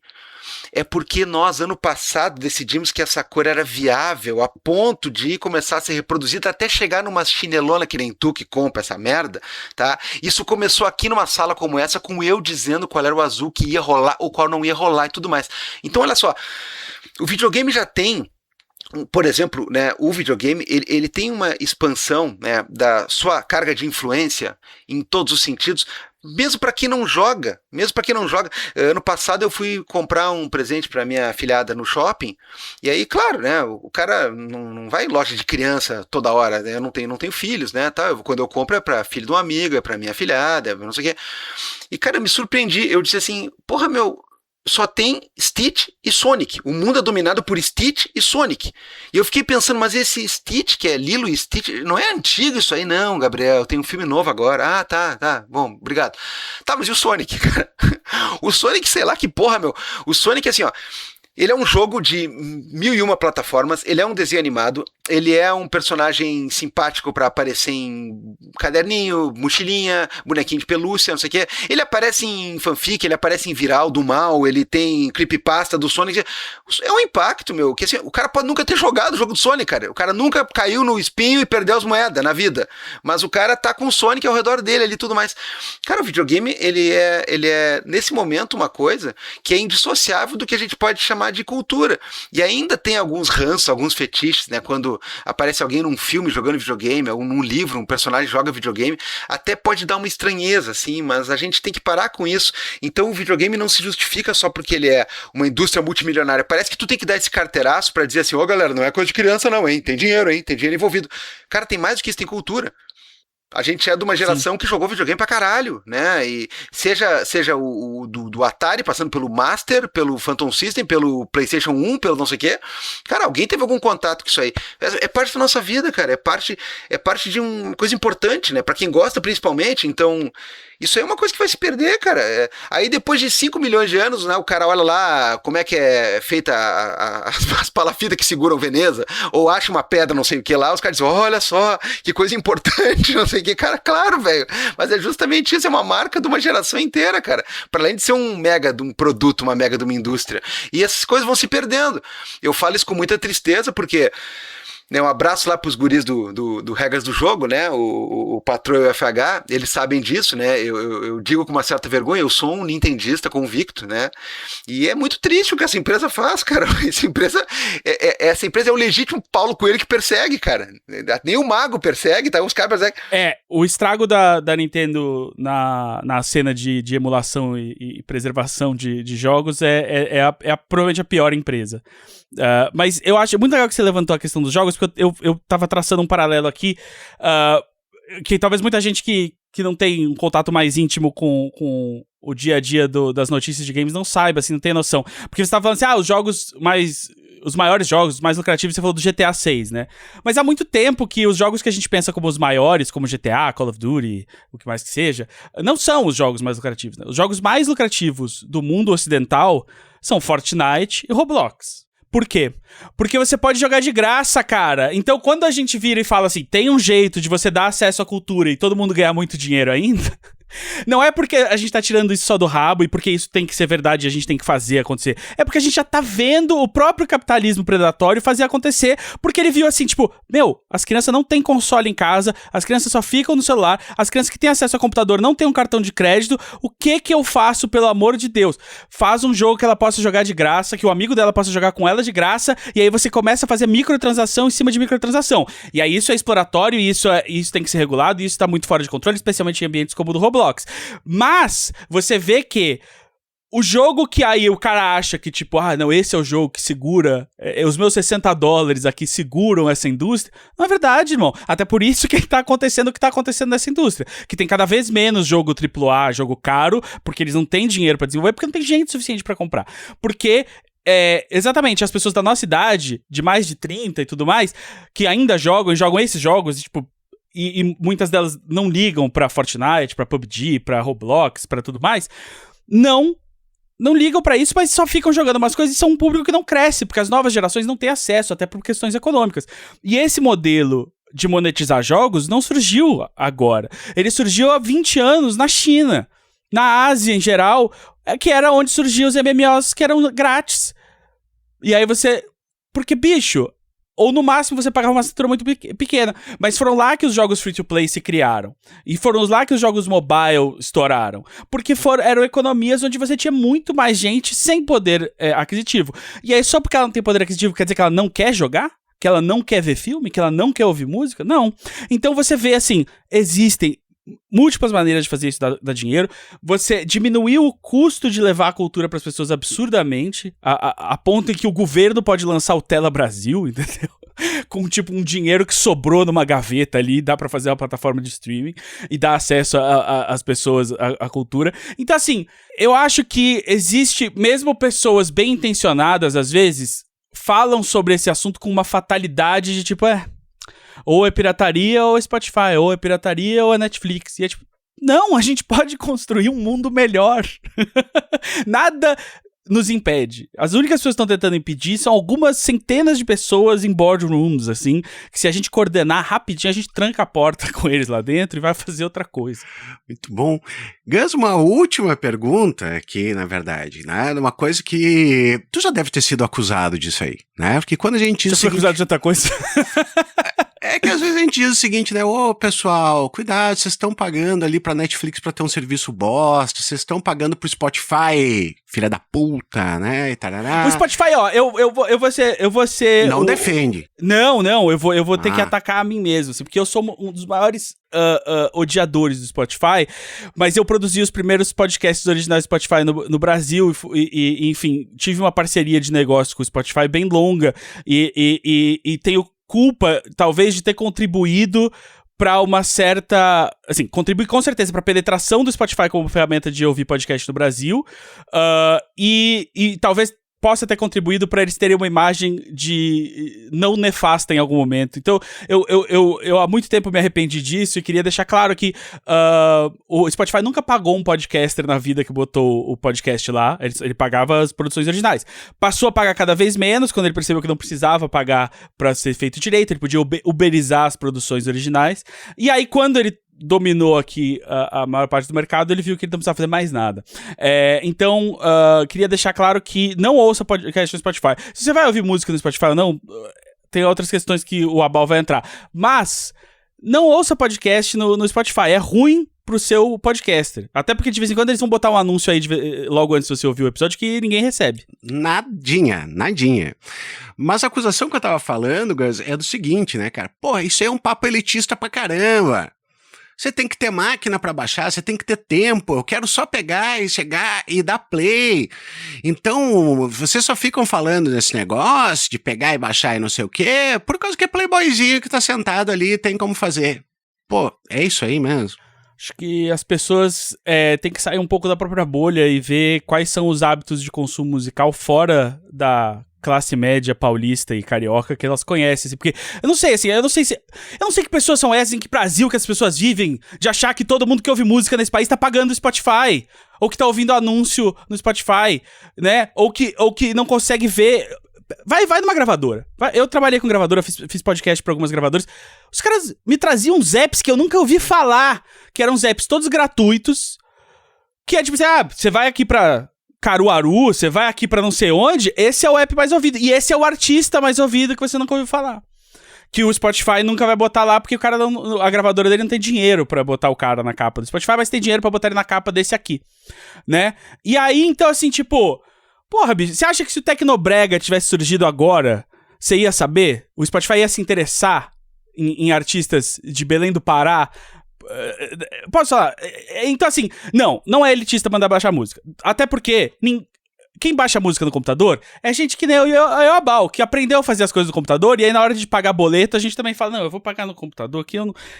é porque nós, ano passado, decidimos que essa cor era viável a ponto de começar a ser reproduzida até chegar numa chinelona que nem tu que compra essa merda, tá? Isso começou aqui numa sala como essa, com eu dizendo qual era o azul que ia rolar ou qual não ia rolar e tudo mais. Então, olha só, o videogame já tem, por exemplo, né, o videogame ele tem uma expansão, né, da sua carga de influência em todos os sentidos, mesmo para quem não joga, ano passado eu fui comprar um presente para minha afilhada no shopping, e aí, claro, né, o cara não vai em loja de criança toda hora, né, eu não tenho filhos, né, tá, quando eu compro é para filho de uma amiga, é para minha afilhada, não sei o quê, e cara, eu me surpreendi, eu disse assim, porra, só tem Stitch e Sonic. O mundo é dominado por Stitch e Sonic. E eu fiquei pensando, mas esse Stitch, que é Lilo e Stitch, não é antigo isso aí não, Gabriel. Tem um filme novo agora. Ah, tá. Bom, obrigado. Tá, mas e o Sonic, cara? O Sonic, sei lá que porra, O Sonic, assim, ó. Ele é um jogo de 1001 plataformas, ele é um desenho animado, ele é um personagem simpático pra aparecer em caderninho, mochilinha, bonequinho de pelúcia, não sei o quê. Ele aparece em fanfic, ele aparece em Viral do Mal, ele tem creepypasta do Sonic. É um impacto, que assim, o cara pode nunca ter jogado o jogo do Sonic, cara. O cara nunca caiu no espinho e perdeu as moedas na vida. Mas o cara tá com o Sonic ao redor dele ali e tudo mais. Cara, o videogame, ele é, nesse momento, uma coisa que é indissociável do que a gente pode chamar de cultura. E ainda tem alguns ranços, alguns fetiches, né? Quando aparece alguém num filme jogando videogame, ou num livro, um personagem joga videogame, até pode dar uma estranheza, assim, mas a gente tem que parar com isso. Então o videogame não se justifica só porque ele é uma indústria multimilionária. Parece que tu tem que dar esse carteiraço pra dizer assim, ô galera, não é coisa de criança não, hein? Tem dinheiro envolvido. Cara, tem mais do que isso, tem cultura. A gente é de uma geração que jogou videogame pra caralho, né? E seja o do Atari, passando pelo Master, pelo Phantom System, pelo PlayStation 1, pelo não sei o quê. Cara, alguém teve algum contato com isso aí. É parte da nossa vida, cara. É parte de uma coisa importante, né? Pra quem gosta, principalmente. Então, isso aí é uma coisa que vai se perder, cara. Aí depois de 5 milhões de anos, né? O cara olha lá como é que é feita as palafitas que seguram Veneza, ou acha uma pedra, não sei o que lá, os caras dizem, olha só, que coisa importante, não sei o que. Cara, claro, velho. Mas é justamente isso, é uma marca de uma geração inteira, cara. Para além de ser um mega de um produto, uma mega de uma indústria. E essas coisas vão se perdendo. Eu falo isso com muita tristeza, porque... Um abraço lá pros guris do Regras do Jogo, né? O Patrão e o FH, eles sabem disso, né? Eu digo com uma certa vergonha, eu sou um nintendista convicto, né? E é muito triste o que essa empresa faz, cara. Essa empresa é o legítimo Paulo Coelho que persegue, cara. Nem o Mago persegue, tá? Os caras perseguem. O estrago da Nintendo na cena de emulação e preservação de jogos provavelmente a pior empresa. Mas eu acho muito legal que você levantou a questão dos jogos, porque eu tava traçando um paralelo aqui, que talvez muita gente que não tem um contato mais íntimo com o dia a dia das notícias de games não saiba, assim, não tem noção. Porque você tava falando assim, os maiores jogos, os mais lucrativos, você falou do GTA 6, né? Mas há muito tempo que os jogos que a gente pensa como os maiores, como GTA, Call of Duty, o que mais que seja, não são os jogos mais lucrativos, né? Os jogos mais lucrativos do mundo ocidental são Fortnite e Roblox. Por quê? Porque você pode jogar de graça, cara. Então, quando a gente vira e fala assim, tem um jeito de você dar acesso à cultura e todo mundo ganhar muito dinheiro ainda... Não é porque a gente tá tirando isso só do rabo e porque isso tem que ser verdade e a gente tem que fazer acontecer. É porque a gente já tá vendo o próprio capitalismo predatório fazer acontecer, porque ele viu assim, tipo, as crianças não têm console em casa, as crianças só ficam no celular, as crianças que têm acesso a computador não têm um cartão de crédito, o que eu faço, pelo amor de Deus? Faz um jogo que ela possa jogar de graça, que o amigo dela possa jogar com ela de graça, e aí você começa a fazer microtransação em cima de microtransação. E aí isso é exploratório, e isso tem que ser regulado, e isso tá muito fora de controle, especialmente em ambientes como o do Roblox. Mas você vê que o jogo que aí o cara acha que tipo, esse é o jogo que segura, os meus $60 aqui seguram essa indústria, não é verdade, irmão. Até por isso que tá acontecendo o que tá acontecendo nessa indústria, que tem cada vez menos jogo AAA, jogo caro, porque eles não têm dinheiro pra desenvolver, porque não tem gente suficiente pra comprar. Porque exatamente, as pessoas da nossa idade, de mais de 30 e tudo mais, que ainda jogam esses jogos, tipo, e muitas delas não ligam pra Fortnite, pra PUBG, pra Roblox, pra tudo mais, não ligam pra isso, mas só ficam jogando umas coisas e são um público que não cresce, porque as novas gerações não têm acesso, até por questões econômicas. E esse modelo de monetizar jogos não surgiu agora. Ele surgiu há 20 anos na China. na Ásia em geral, que era onde surgiam os MMOs que eram grátis. E aí você... Porque, bicho... Ou no máximo você pagava uma assinatura muito pequena. Mas foram lá que os jogos free-to-play se criaram. E foram lá que os jogos mobile estouraram. Porque eram economias onde você tinha muito mais gente sem poder aquisitivo. E aí só porque ela não tem poder aquisitivo quer dizer que ela não quer jogar? Que ela não quer ver filme? Que ela não quer ouvir música? Não. Então você vê assim, existem múltiplas maneiras de fazer isso dar dinheiro. Você diminuiu o custo de levar a cultura para as pessoas absurdamente, a ponto em que o governo pode lançar o Tela Brasil, entendeu? Com tipo um dinheiro que sobrou numa gaveta ali, dá para fazer uma plataforma de streaming e dar acesso às pessoas à cultura. Então assim, eu acho que existe, mesmo pessoas bem intencionadas às vezes, falam sobre esse assunto com uma fatalidade de tipo, ou é pirataria ou é Spotify, ou é pirataria ou é Netflix. E é tipo, não, a gente pode construir um mundo melhor. Nada nos impede. As únicas pessoas que estão tentando impedir são algumas centenas de pessoas em boardrooms, assim, que se a gente coordenar rapidinho, a gente tranca a porta com eles lá dentro e vai fazer outra coisa. Muito bom. Gus, uma última pergunta aqui, na verdade, né? Uma coisa que tu já deve ter sido acusado disso aí, né? Porque quando a gente... Você foi acusado de outra coisa? É que às vezes a gente diz o seguinte, né? Ô, pessoal, cuidado, vocês estão pagando ali pra Netflix pra ter um serviço bosta, vocês estão pagando pro Spotify, filha da puta, né? E tarará. O Spotify, ó, eu vou ser... Não defende. Não, eu vou ter que atacar a mim mesmo, assim, porque eu sou um dos maiores odiadores do Spotify, mas eu produzi os primeiros podcasts originais do Spotify no Brasil e, enfim, tive uma parceria de negócio com o Spotify bem longa e tenho culpa, talvez, de ter contribuído para uma certa... Assim, contribui com certeza para a penetração do Spotify como ferramenta de ouvir podcast no Brasil, e talvez possa ter contribuído para eles terem uma imagem de não nefasta em algum momento. Então, eu há muito tempo me arrependi disso e queria deixar claro que o Spotify nunca pagou um podcaster na vida que botou o podcast lá. Ele pagava as produções originais. Passou a pagar cada vez menos quando ele percebeu que não precisava pagar para ser feito direito. Ele podia uberizar as produções originais. E aí, quando ele dominou aqui a maior parte do mercado, ele viu que ele não precisava fazer mais nada. Então, queria deixar claro que não ouça podcast no Spotify. Se você vai ouvir música no Spotify ou não, tem outras questões que o Abal vai entrar. Mas, não ouça podcast no Spotify. É ruim pro seu podcaster. Até porque de vez em quando eles vão botar um anúncio aí logo antes de você ouvir o episódio que ninguém recebe. Nadinha. Mas a acusação que eu tava falando, Gus, é do seguinte, né, cara? Porra, isso aí é um papo elitista pra caramba. Você tem que ter máquina para baixar, você tem que ter tempo. Eu quero só pegar e chegar e dar play. Então, vocês só ficam falando desse negócio de pegar e baixar e não sei o quê, por causa que é playboyzinho que tá sentado ali e tem como fazer. Pô, é isso aí mesmo. Acho que as pessoas têm que sair um pouco da própria bolha e ver quais são os hábitos de consumo musical fora da classe média paulista e carioca que elas conhecem, assim, porque eu não sei que pessoas são essas, em que Brasil que as pessoas vivem, de achar que todo mundo que ouve música nesse país tá pagando o Spotify, ou que tá ouvindo anúncio no Spotify, né, ou que não consegue ver. Vai numa gravadora. Eu trabalhei com gravadora, fiz podcast pra algumas gravadoras. Os caras me traziam uns apps que eu nunca ouvi falar, que eram uns apps todos gratuitos, que é tipo assim, você vai aqui pra Caruaru, você vai aqui pra não sei onde, esse é o app mais ouvido. E esse é o artista mais ouvido que você nunca ouviu falar. Que o Spotify nunca vai botar lá, porque a gravadora dele não tem dinheiro pra botar o cara na capa do Spotify, mas tem dinheiro pra botar ele na capa desse aqui, né? E aí, então, assim, tipo... Porra, bicho, você acha que se o Tecnobrega tivesse surgido agora, você ia saber? O Spotify ia se interessar em artistas de Belém do Pará? Posso falar? Então, assim, não é elitista mandar baixar música. Até porque quem baixa música no computador é gente que nem eu e o Abal, que aprendeu a fazer as coisas no computador, e aí na hora de pagar boleto a gente também fala, não, eu vou pagar no computador aqui,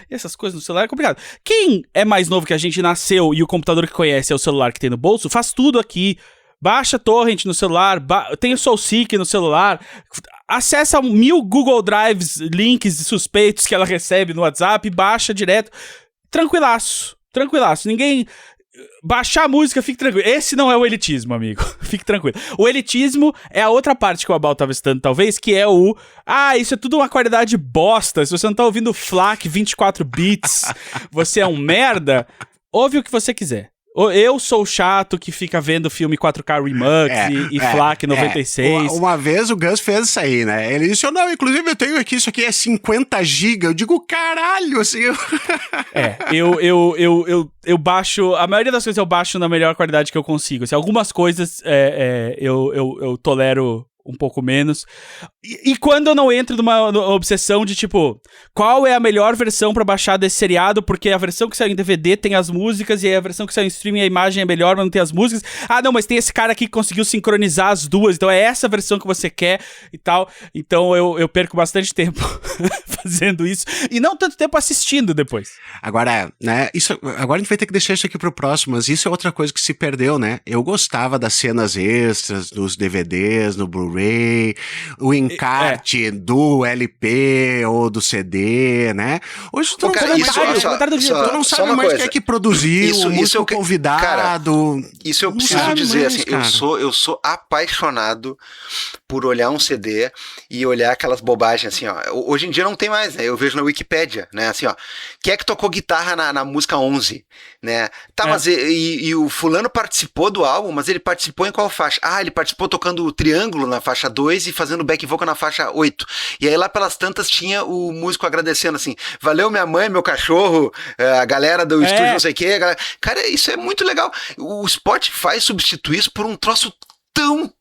essas coisas no celular é complicado. Quem é mais novo que a gente nasceu e o computador que conhece é o celular que tem no bolso, faz tudo aqui. Baixa torrent no celular, tem o SoulSeek no celular, acessa 1000 Google Drives, links suspeitos que ela recebe no WhatsApp, baixa direto. Tranquilaço. Ninguém... Baixar a música, fique tranquilo. Esse não é o elitismo, amigo. Fique tranquilo. O elitismo é a outra parte que o Abal tava citando, talvez, que é isso é tudo uma qualidade bosta. Se você não tá ouvindo FLAC 24 bits, você é um merda, ouve o que você quiser. Eu sou o chato que fica vendo filme 4K Remux e FLAC 96. Uma vez o Gus fez isso aí, né? Ele disse, não, inclusive eu tenho aqui, isso aqui é 50 GB. Eu digo, caralho, assim... Eu baixo... A maioria das coisas eu baixo na melhor qualidade que eu consigo. Assim, algumas coisas eu tolero um pouco menos. E quando eu não entro numa obsessão de tipo, qual é a melhor versão pra baixar desse seriado, porque a versão que saiu em DVD tem as músicas, e aí a versão que saiu em streaming a imagem é melhor, mas não tem as músicas. Ah, não, mas tem esse cara aqui que conseguiu sincronizar as duas, então é essa versão que você quer e tal. Então eu perco bastante tempo fazendo isso, e não tanto tempo assistindo depois. Agora, né, agora a gente vai ter que deixar isso aqui pro próximo, mas isso é outra coisa que se perdeu, né? Eu gostava das cenas extras, dos DVDs, no Blu-ray, o encarte do LP ou do CD, né? Hoje tu não sabe mais quem é que produziu, o músico convidado. Cara, isso eu preciso dizer, assim, eu sou apaixonado por olhar um CD e olhar aquelas bobagens, assim, ó. Hoje em dia não tem mais, né? Eu vejo na Wikipédia, né? Assim, ó. Quem é que tocou guitarra na música 11, né? Tá, mas e o fulano participou do álbum, mas ele participou em qual faixa? Ah, ele participou tocando o triângulo na faixa 2 e fazendo back vocal na faixa 8. E aí lá pelas tantas tinha o músico agradecendo, assim, valeu minha mãe, meu cachorro, a galera do estúdio, não sei o quê. Cara, isso é muito legal. O Spotify substitui isso por um troço tão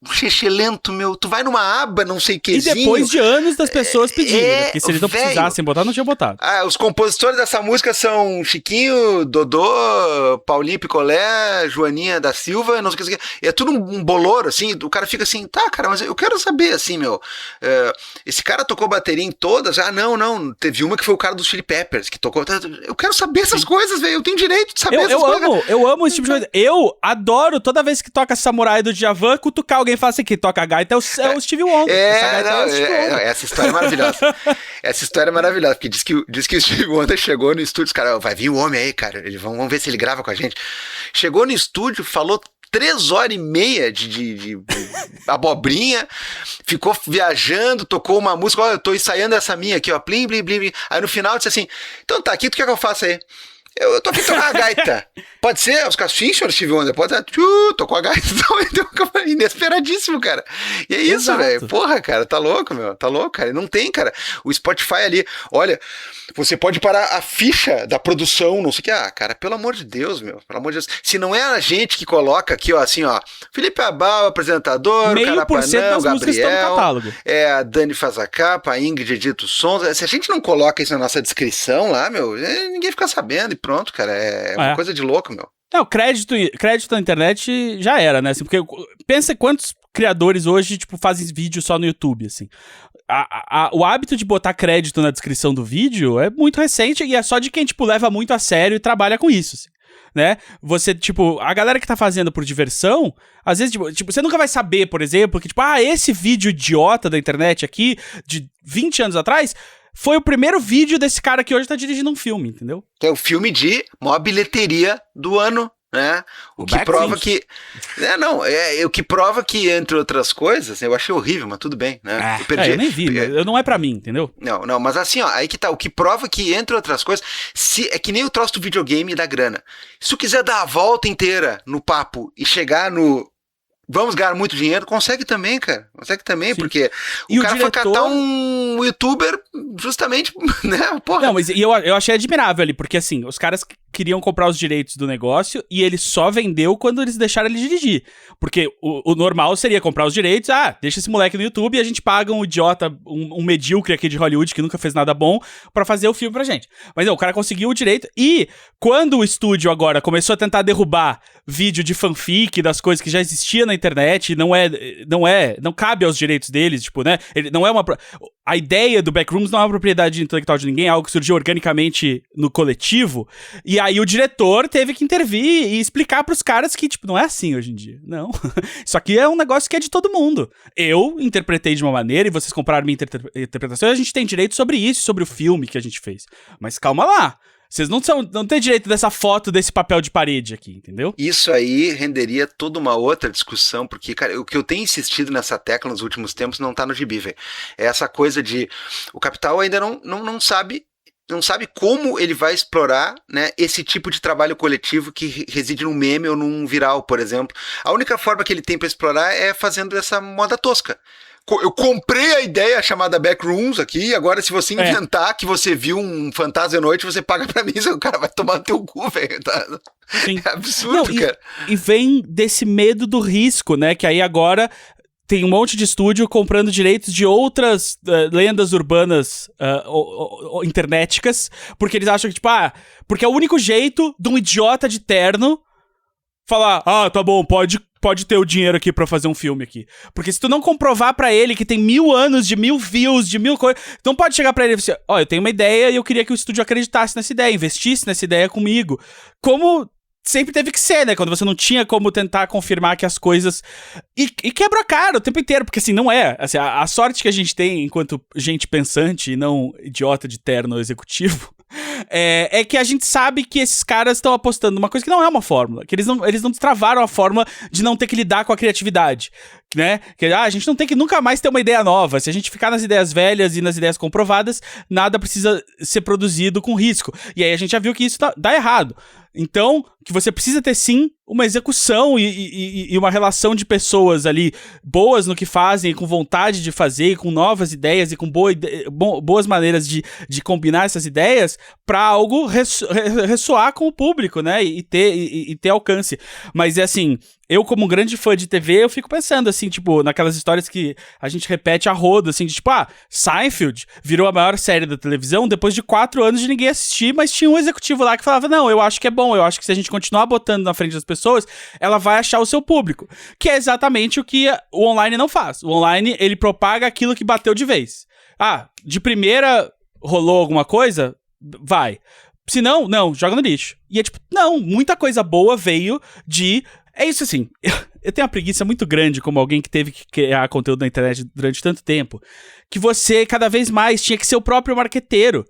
lento, meu. Tu vai numa aba, não sei o quezinho. E depois de anos das pessoas pedirem, né? Porque se eles não precisassem botar, não tinham botado. Ah, os compositores dessa música são Chiquinho, Dodô, Paulinho Picolé, Joaninha da Silva, não sei o que. É tudo um boloro, assim. O cara fica assim, tá, cara, mas eu quero saber, assim, meu. Esse cara tocou bateria em todas? Ah, não. Teve uma que foi o cara dos Chili Peppers, que tocou. Eu quero saber essas coisas, velho. Eu tenho direito de saber essas coisas. Eu amo esse tipo de coisa. Eu adoro toda vez que toca Samurai do Djavan, cutucar alguém e falar assim, que toca a gaita é o Stevie Wonder. Essa história é maravilhosa. Essa história é maravilhosa, porque diz que o Stevie Wonder chegou no estúdio, cara, vai vir o homem aí, cara, vamos ver se ele grava com a gente. Chegou no estúdio, falou 3h30 de abobrinha, ficou viajando, tocou uma música, eu tô ensaiando essa minha aqui, ó, plim, blim, blim. Aí no final disse assim, então tá, aqui, tu quer que eu faça aí? Eu tô aqui tocar a gaita. Pode ser? Os caras, sim, senhor Steve Wonder. Pode ser? Tocou a gaita. Inesperadíssimo, cara. E é isso, velho. Porra, cara, tá louco, meu. Tá louco, cara. Não tem, cara. O Spotify ali, olha, você pode parar a ficha da produção, não sei o que. Ah, cara, pelo amor de Deus, meu. Pelo amor de Deus. Se não é a gente que coloca aqui, ó, assim, ó, Felipe Abal, apresentador, o Carapanã, o Gabriel, a Dani faz a capa, a Ingrid edita os sons. Se a gente não coloca isso na nossa descrição lá, meu, ninguém fica sabendo e pronto, cara. É uma coisa de louco, meu. Não, crédito na internet já era, né? Assim, porque pensa quantos criadores hoje, tipo, fazem vídeo só no YouTube, assim. O hábito de botar crédito na descrição do vídeo é muito recente e é só de quem, tipo, leva muito a sério e trabalha com isso, assim, né? Você, tipo, a galera que tá fazendo por diversão, às vezes, tipo, você nunca vai saber, por exemplo, que, tipo, esse vídeo idiota da internet aqui, de 20 anos atrás, foi o primeiro vídeo desse cara que hoje tá dirigindo um filme, entendeu? É o filme de maior bilheteria do ano, né? O que prova que... o que prova que, entre outras coisas, eu achei horrível, mas tudo bem, né? Eu nem vi, não é pra mim, entendeu? Não, mas assim, ó, aí que tá, o que prova que, entre outras coisas, é que nem o troço do videogame e da grana. Se tu quiser dar a volta inteira no papo e chegar no... Vamos ganhar muito dinheiro, consegue também, cara. Consegue também, sim. Porque o cara foi catar um youtuber justamente, né? Porra. Não, mas eu achei admirável ali, porque assim, os caras queriam comprar os direitos do negócio e ele só vendeu quando eles deixaram ele dirigir. Porque o normal seria comprar os direitos, deixa esse moleque no YouTube e a gente paga um idiota, um medíocre aqui de Hollywood que nunca fez nada bom pra fazer o filme pra gente. Mas não, o cara conseguiu o direito e quando o estúdio agora começou a tentar derrubar vídeo de fanfic das coisas que já existia na internet, não cabe aos direitos deles, tipo, né? Ele não é a ideia do Backrooms não é uma propriedade intelectual de ninguém, é algo que surgiu organicamente no coletivo, e aí o diretor teve que intervir e explicar pros caras que, tipo, não é assim hoje em dia, não. Isso aqui é um negócio que é de todo mundo. Eu interpretei de uma maneira e vocês compraram minha interpretação e a gente tem direito sobre isso, sobre o filme que a gente fez. Mas calma lá. Vocês não têm direito dessa foto, desse papel de parede aqui, entendeu? Isso aí renderia toda uma outra discussão, porque, cara, o que eu tenho insistido nessa tecla nos últimos tempos não tá no gibi, velho. É essa coisa de... O capital ainda não sabe não sabe como ele vai explorar, né, esse tipo de trabalho coletivo que reside num meme ou num viral, por exemplo. A única forma que ele tem para explorar é fazendo essa moda tosca. Eu comprei a ideia chamada Backrooms aqui, agora se você inventar que você viu um fantasma à noite, você paga pra mim, o cara vai tomar no teu cu, velho. Tá? Sim. É absurdo, cara. E vem desse medo do risco, né? Que aí agora tem um monte de estúdio comprando direitos de outras lendas urbanas internéticas, porque eles acham que, tipo, porque é o único jeito de um idiota de terno falar, tá bom, pode ter o dinheiro aqui pra fazer um filme aqui. Porque se tu não comprovar pra ele que tem 1000 anos, de 1000 views, de 1000 coisas, então pode chegar pra ele e dizer, eu tenho uma ideia e eu queria que o estúdio acreditasse nessa ideia, investisse nessa ideia comigo. Como sempre teve que ser, né? Quando você não tinha como tentar confirmar que as coisas... E quebra a cara o tempo inteiro, porque assim, não é. Assim, a sorte que a gente tem enquanto gente pensante e não idiota de terno executivo é que a gente sabe que esses caras estão apostando numa coisa que não é uma fórmula, que eles não destravaram a fórmula de não ter que lidar com a criatividade, né? Que a gente não tem que nunca mais ter uma ideia nova. Se a gente ficar nas ideias velhas e nas ideias comprovadas, nada precisa ser produzido com risco. E aí a gente já viu que isso dá errado. Então, que você precisa ter sim uma execução e uma relação de pessoas ali boas no que fazem, com vontade de fazer, com novas ideias e com boas maneiras de combinar essas ideias para algo ressoar com o público, né? E ter alcance. Mas é assim, eu como um grande fã de TV, eu fico pensando assim, tipo, naquelas histórias que a gente repete a rodo, assim, de tipo, Seinfeld virou a maior série da televisão depois de 4 anos de ninguém assistir, mas tinha um executivo lá que falava, não, eu acho que é bom, eu acho que se a gente continuar botando na frente das pessoas, ela vai achar o seu público. Que é exatamente o que o online não faz. O online, ele propaga aquilo que bateu de vez. De primeira rolou alguma coisa? Vai. Se não, joga no lixo. E é tipo, não, muita coisa boa veio de... É isso assim, eu tenho uma preguiça muito grande como alguém que teve que criar conteúdo na internet durante tanto tempo, que você cada vez mais tinha que ser o próprio marqueteiro.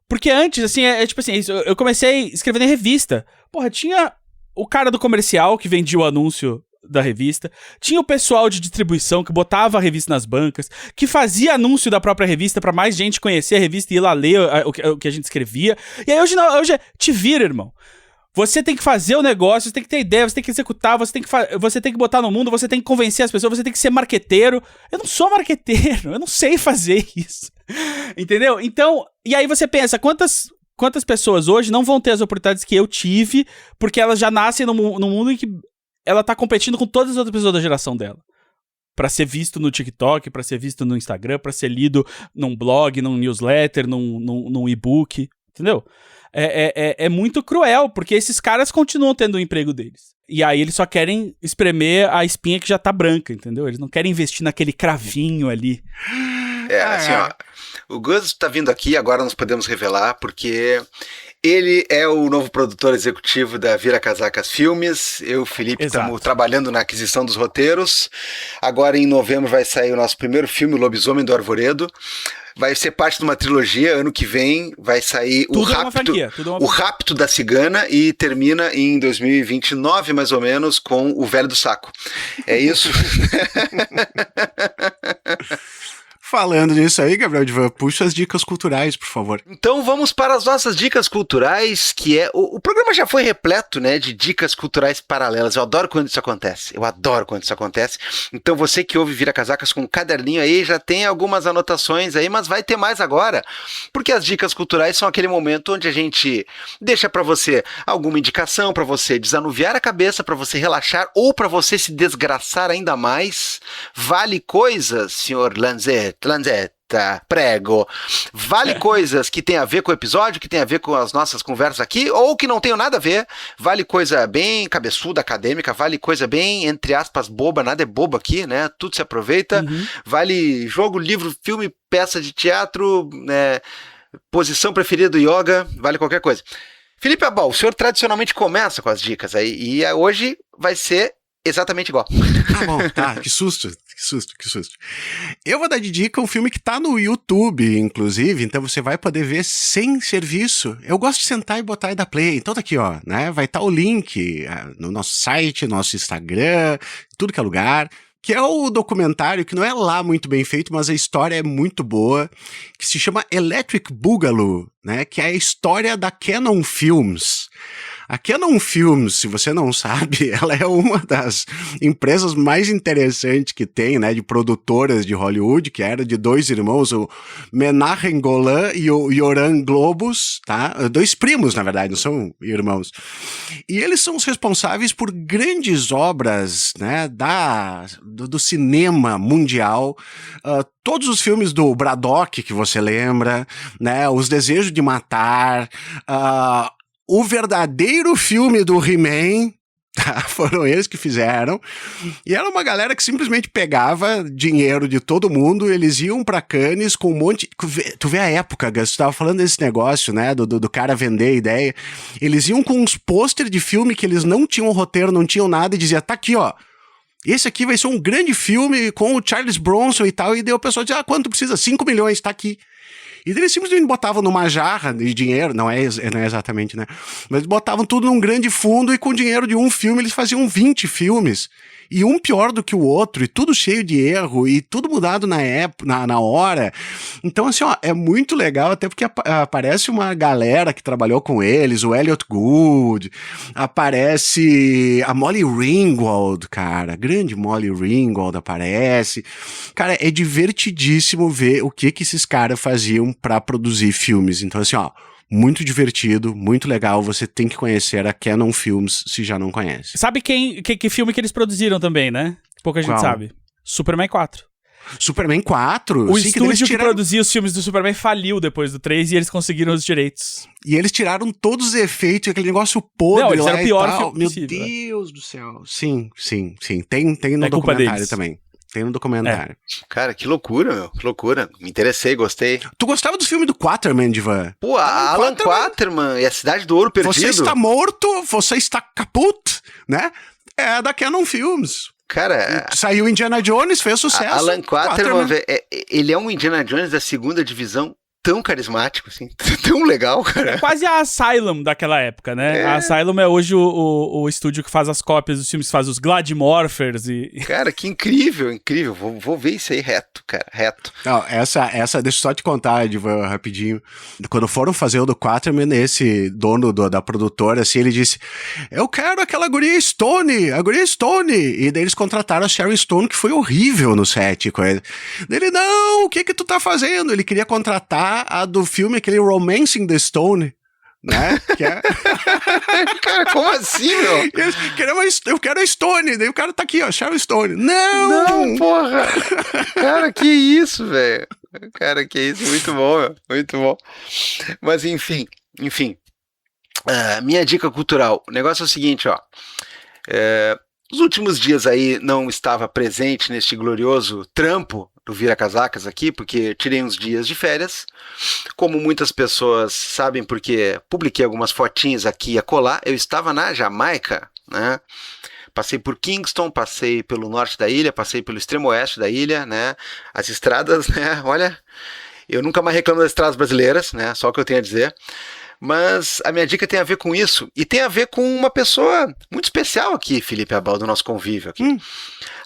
Porque antes, assim, tipo assim, eu comecei escrevendo em revista. Porra, tinha o cara do comercial que vendia o anúncio da revista, tinha o pessoal de distribuição que botava a revista nas bancas, que fazia anúncio da própria revista pra mais gente conhecer a revista e ir lá ler o que a gente escrevia. E aí hoje te vira, irmão. Você tem que fazer o negócio, você tem que ter ideia, você tem que executar, você tem que botar no mundo, você tem que convencer as pessoas, você tem que ser marqueteiro. Eu não sou marqueteiro, eu não sei fazer isso. Entendeu? Então, e aí você pensa, quantas pessoas hoje não vão ter as oportunidades que eu tive, porque elas já nascem num mundo em que ela tá competindo com todas as outras pessoas da geração dela. Pra ser visto no TikTok, pra ser visto no Instagram, pra ser lido num blog, num newsletter, num e-book, entendeu? É muito cruel, porque esses caras continuam tendo o emprego deles. E aí eles só querem espremer a espinha que já tá branca, entendeu? Eles não querem investir naquele cravinho ali. Assim, o Gus tá vindo aqui, agora nós podemos revelar, porque ele é o novo produtor executivo da Vira Casacas Filmes. Eu e o Felipe estamos trabalhando na aquisição dos roteiros. Agora em novembro vai sair o nosso primeiro filme, O Lobisomem do Arvoredo. Vai ser parte de uma trilogia. Ano que vem vai sair o Rapto da Cigana e termina em 2029, mais ou menos, com O Velho do Saco. É isso. Falando nisso aí, Gabriel Divan, puxa as dicas culturais, por favor. Então vamos para as nossas dicas culturais, que é... O programa já foi repleto, né, de dicas culturais paralelas. Eu adoro quando isso acontece. Então você que ouve Vira Casacas com um caderninho aí, já tem algumas anotações aí, mas vai ter mais agora. Porque as dicas culturais são aquele momento onde a gente deixa para você alguma indicação, para você desanuviar a cabeça, para você relaxar ou para você se desgraçar ainda mais. Vale coisas, senhor Lanzetta, prego. Vale coisas que tem a ver com o episódio, que tem a ver com as nossas conversas aqui, ou que não tenham nada a ver. Vale coisa bem cabeçuda, acadêmica, vale coisa bem, entre aspas, boba, nada é bobo aqui, né? Tudo se aproveita. Vale jogo, livro, filme, peça de teatro, posição preferida do yoga, vale qualquer coisa. Felipe Abal, o senhor tradicionalmente começa com as dicas aí, e hoje vai ser exatamente igual. Ah, bom, tá, que susto. Eu vou dar de dica um filme que tá no YouTube, inclusive, então você vai poder ver sem serviço. Eu gosto de sentar e botar e dar play. Então tá aqui, ó, né? Vai estar o link no nosso site, no nosso Instagram, tudo que é lugar. que é o documentário que não é lá muito bem feito, mas a história é muito boa, que se chama Electric Boogaloo, né? Que é a história da Canon Films. A Canon Films, se você não sabe, ela é uma das empresas mais interessantes que tem, né, de produtoras de Hollywood, que era de dois irmãos, o Menahem Golan e o Yoram Globus, tá? 2 primos, na verdade, não são irmãos. E eles são os responsáveis por grandes obras, né, do cinema mundial, todos os filmes do Braddock, que você lembra, né, Os Desejos de Matar, o verdadeiro filme do He-Man, tá? Foram eles que fizeram. E era uma galera que simplesmente pegava dinheiro de todo mundo, eles iam pra Cannes com um monte... Tu vê a época, Gus, tu tava falando desse negócio, né, do cara vender ideia. Eles iam com uns pôster de filme que eles não tinham roteiro, não tinham nada, e dizia, tá aqui, ó. Esse aqui vai ser um grande filme com o Charles Bronson e tal. E daí o pessoal dizia, quanto precisa? 5 milhões, tá aqui. E eles simplesmente botavam numa jarra de dinheiro, não é exatamente, né? Mas botavam tudo num grande fundo e com o dinheiro de um filme eles faziam 20 filmes. E um pior do que o outro, e tudo cheio de erro, e tudo mudado na época, na hora. Então, assim, ó, é muito legal, até porque aparece uma galera que trabalhou com eles, o Elliot Gould, aparece a Molly Ringwald, cara, grande Molly Ringwald aparece. Cara, é divertidíssimo ver o que esses caras faziam pra produzir filmes. Então, assim, ó, muito divertido, muito legal. Você tem que conhecer a Canon Films se já não conhece. Sabe que filme que eles produziram também, né? Pouca gente sabe. Superman 4. Superman 4? O estúdio que produzia os filmes do Superman faliu depois do 3 e eles conseguiram os direitos. E eles tiraram todos os efeitos, aquele negócio podre. Não, eles lá eram o pior e tal. filme possível. Meu Deus do céu. Sim. Tem no documentário também. Tem no documentário. Cara, que loucura, meu. Que loucura. Me interessei, gostei. Tu gostava dos filmes do Quaterman, Divan? Pô, Alan Quaterman e a Cidade do Ouro Perdido. Você está morto, você está caput, né? É da Canon Films. Cara... Saiu Indiana Jones, fez sucesso. Alan Quaterman, ele é um Indiana Jones da segunda divisão tão carismático, assim, tão legal, cara. É quase a Asylum daquela época, né? A Asylum é hoje o estúdio que faz as cópias dos filmes, que faz os Gladmorphers e... Cara, que incrível. Vou ver isso aí reto, cara, reto. Não, essa, deixa eu só te contar, Divan, rapidinho. Quando foram fazer o do Quaterman, esse dono da produtora, assim, ele disse, eu quero aquela guria Stone, a guria Stone. E daí eles contrataram a Sharon Stone, que foi horrível no set com ele. Ele, não, o que tu tá fazendo? Ele queria contratar a do filme, aquele Romancing the Stone, né? Que é... Cara, como assim, meu? Eu quero a Stone, daí o cara tá aqui, ó, Sharon Stone. Não, porra! Cara, que isso, velho? Cara, que isso, muito bom, meu. Muito bom. Mas, enfim. Minha dica cultural. O negócio é o seguinte, ó. Nos últimos dias aí não estava presente neste glorioso trampo do Vira Casacas aqui, porque tirei uns dias de férias. Como muitas pessoas sabem, porque publiquei algumas fotinhas aqui e acolá, eu estava na Jamaica, né? Passei por Kingston, passei pelo norte da ilha, passei pelo extremo oeste da ilha, né? As estradas, né? Olha, eu nunca mais reclamo das estradas brasileiras, né? Só o que eu tenho a dizer. Mas a minha dica tem a ver com isso e tem a ver com uma pessoa muito especial aqui, Felipe Abal, do nosso convívio aqui.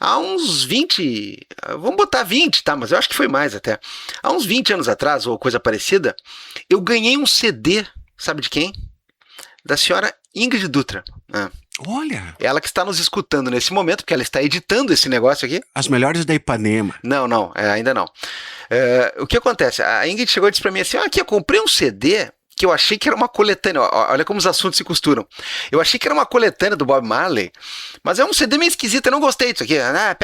Há uns 20, vamos botar 20, tá? Mas eu acho que foi mais até. Há uns 20 anos atrás, ou coisa parecida, eu ganhei um CD, sabe de quem? Da senhora Ingrid Dutra. Olha! Ela que está nos escutando nesse momento, porque ela está editando esse negócio aqui. As melhores da Ipanema. Não, ainda não. O que acontece? A Ingrid chegou e disse pra mim assim, aqui, eu comprei um CD... que eu achei que era uma coletânea, olha como os assuntos se costuram. Eu achei que era uma coletânea do Bob Marley, mas é um CD meio esquisito, eu não gostei disso aqui.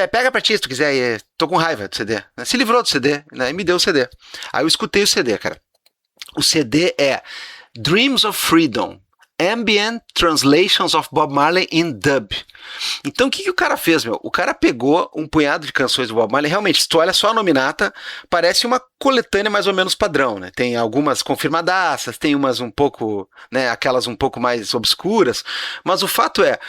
Pega pra ti se tu quiser, tô com raiva do CD. Se livrou do CD, né, e me deu o CD. Aí eu escutei o CD, cara. O CD é Dreams of Freedom, Ambient Translations of Bob Marley in Dub. Então o que o cara fez, meu? O cara pegou um punhado de canções do Bob Marley, realmente, se tu olha só a nominata, parece uma coletânea mais ou menos padrão, né? Tem algumas confirmadaças, tem umas um pouco, né, aquelas um pouco mais obscuras, mas o fato é,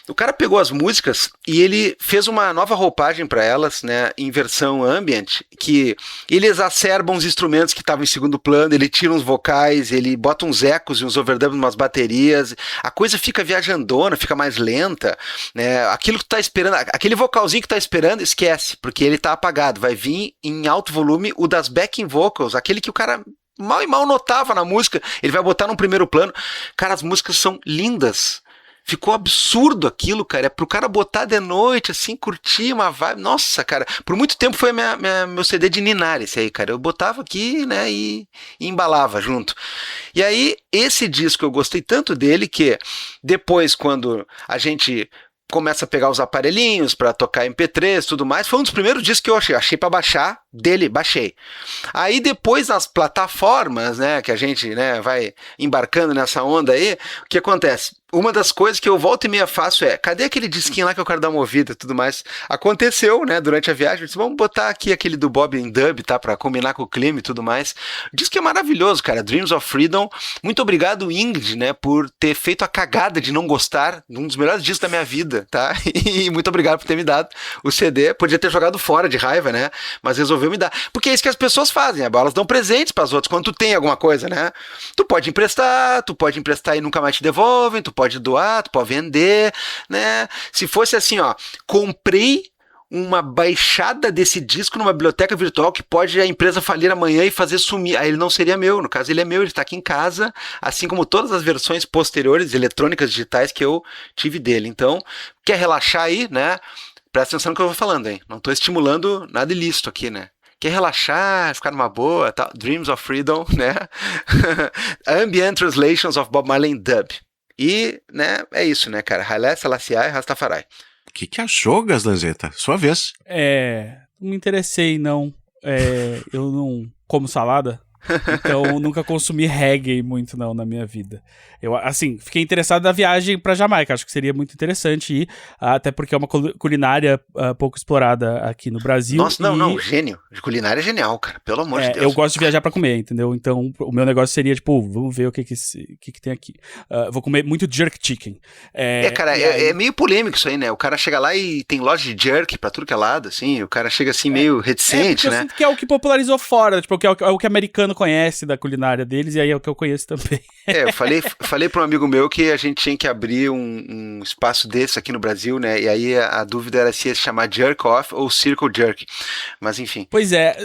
O cara pegou as músicas e ele fez uma nova roupagem para elas, né, em versão ambient, que ele exacerba uns instrumentos que estavam em segundo plano, ele tira uns vocais, ele bota uns ecos e uns overdubs umas baterias, a coisa fica viajandona, fica mais lenta, né, aquilo que tu tá esperando, aquele vocalzinho que tá esperando, esquece, porque ele tá apagado, vai vir em alto volume o das backing vocals, aquele que o cara mal e mal notava na música, ele vai botar num primeiro plano. Cara, as músicas são lindas. Ficou absurdo aquilo, cara. É pro cara botar de noite, assim, curtir uma vibe. Nossa, cara, por muito tempo foi meu CD de ninar esse aí, cara. Eu botava aqui, né, e embalava junto. E aí, esse disco eu gostei tanto dele que depois, quando a gente começa a pegar os aparelhinhos para tocar MP3 e tudo mais, foi um dos primeiros discos que eu achei para baixar dele, baixei. Aí depois nas plataformas, né, que a gente, né, vai embarcando nessa onda aí, o que acontece? Uma das coisas que eu volta e meia faço é, cadê aquele disquinho lá que eu quero dar uma ouvida e tudo mais? Aconteceu, né, durante a viagem, eu disse, vamos botar aqui aquele do Bob em Dub, tá, pra combinar com o clima e tudo mais. O disco é maravilhoso, cara, Dreams of Freedom. Muito obrigado, Ingrid, né, por ter feito a cagada de não gostar de um dos melhores discos da minha vida, tá? E muito obrigado por ter me dado o CD. Podia ter jogado fora de raiva, né, mas resolveu me dar. Porque é isso que as pessoas fazem, elas dão presentes pras outras quando tu tem alguma coisa, né? Tu pode emprestar e nunca mais te devolvem, tu pode doar, tu pode vender, né? Se fosse assim, ó, comprei uma baixada desse disco numa biblioteca virtual que pode a empresa falir amanhã e fazer sumir. Aí ele não seria meu, no caso ele é meu, ele está aqui em casa, assim como todas as versões posteriores, eletrônicas, digitais que eu tive dele. Então, quer relaxar aí, né? Presta atenção no que eu vou falando, hein? Não estou estimulando nada ilícito aqui, né? Quer relaxar, ficar numa boa, tá? Dreams of Freedom, né? Ambient Translations of Bob Marley Dub. E, né, é isso, né, cara? Haile Selassie e Rastafari. O que achou, Gaslanzeta? Sua vez. Não me interessei, não. Eu não como salada, então nunca consumi reggae muito, não, na minha vida. Eu, assim, fiquei interessado na viagem pra Jamaica, acho que seria muito interessante ir, até porque é uma culinária pouco explorada aqui no Brasil. Nossa, não, gênio. Culinária é genial, cara, pelo amor de Deus. Eu gosto de viajar pra comer, entendeu? Então, o meu negócio seria, tipo, vamos ver o que tem aqui. Vou comer muito jerk chicken. Cara, é meio polêmico isso aí, né? O cara chega lá e tem loja de jerk pra tudo que é lado, assim, o cara chega assim meio reticente, né? Eu sinto que é o que popularizou fora, tipo, é o que americano conhece da culinária deles, e aí é o que eu conheço também. Eu falei para um amigo meu que a gente tinha que abrir um espaço desse aqui no Brasil, né? E aí a dúvida era se ia se chamar Jerk Off ou Circle Jerk. Mas enfim. Pois é.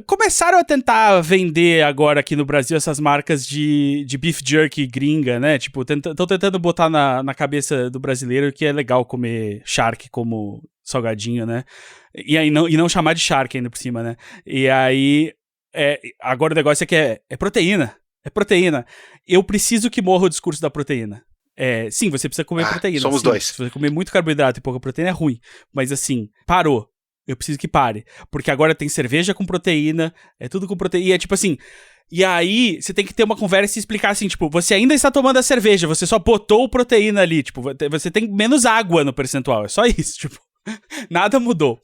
Começaram a tentar vender agora aqui no Brasil essas marcas de beef jerky gringa, né? Tipo, estão tentando botar na cabeça do brasileiro que é legal comer shark como salgadinho, né? E aí não chamar de shark ainda por cima, né? E aí agora o negócio é que é proteína. É proteína. Eu preciso que morra o discurso da proteína. Sim, você precisa comer proteína. Somos dois. Se você comer muito carboidrato e pouca proteína é ruim. Mas assim, parou. Eu preciso que pare. Porque agora tem cerveja com proteína, é tudo com proteína. E é tipo assim. E aí, você tem que ter uma conversa e explicar assim, tipo, você ainda está tomando a cerveja, você só botou proteína ali. Tipo, você tem menos água no percentual. É só isso, tipo. Nada mudou.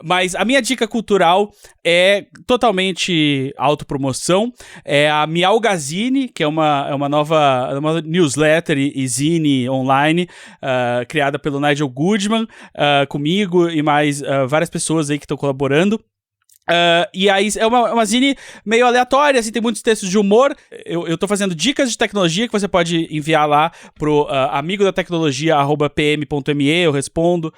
Mas a minha dica cultural é totalmente autopromoção. É a Miaugasine, que é uma nova newsletter e zine online, criada pelo Nigel Goodman, comigo e mais várias pessoas aí que estão colaborando. E aí é uma zine meio aleatória, assim, tem muitos textos de humor. Eu tô fazendo dicas de tecnologia que você pode enviar lá pro amigo da tecnologia @pm.me, eu respondo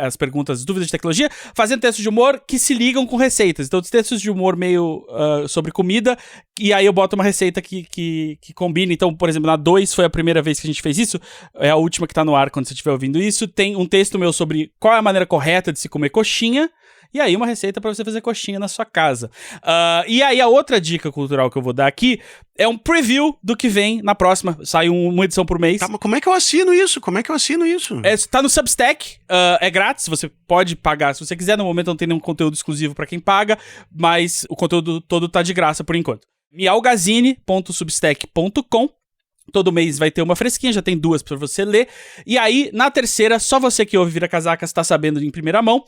as perguntas, dúvidas de tecnologia, fazendo textos de humor que se ligam com receitas. Então, textos de humor meio sobre comida, e aí eu boto uma receita que combina. Então, por exemplo, na 2 foi a primeira vez que a gente fez isso, é a última que tá no ar quando você estiver ouvindo isso. Tem um texto meu sobre qual é a maneira correta de se comer coxinha, e aí uma receita pra você fazer coxinha na sua casa. E aí a outra dica cultural que eu vou dar aqui é um preview do que vem na próxima. Sai uma edição por mês. Tá, mas como é que eu assino isso? Tá no Substack, é grátis, você pode pagar se você quiser. No momento não tem nenhum conteúdo exclusivo pra quem paga, mas o conteúdo todo tá de graça por enquanto. miaugasine.substack.com. Todo mês vai ter uma fresquinha, já tem 2 pra você ler. E aí, na terceira, só você que ouve Vira Casacas tá sabendo em primeira mão,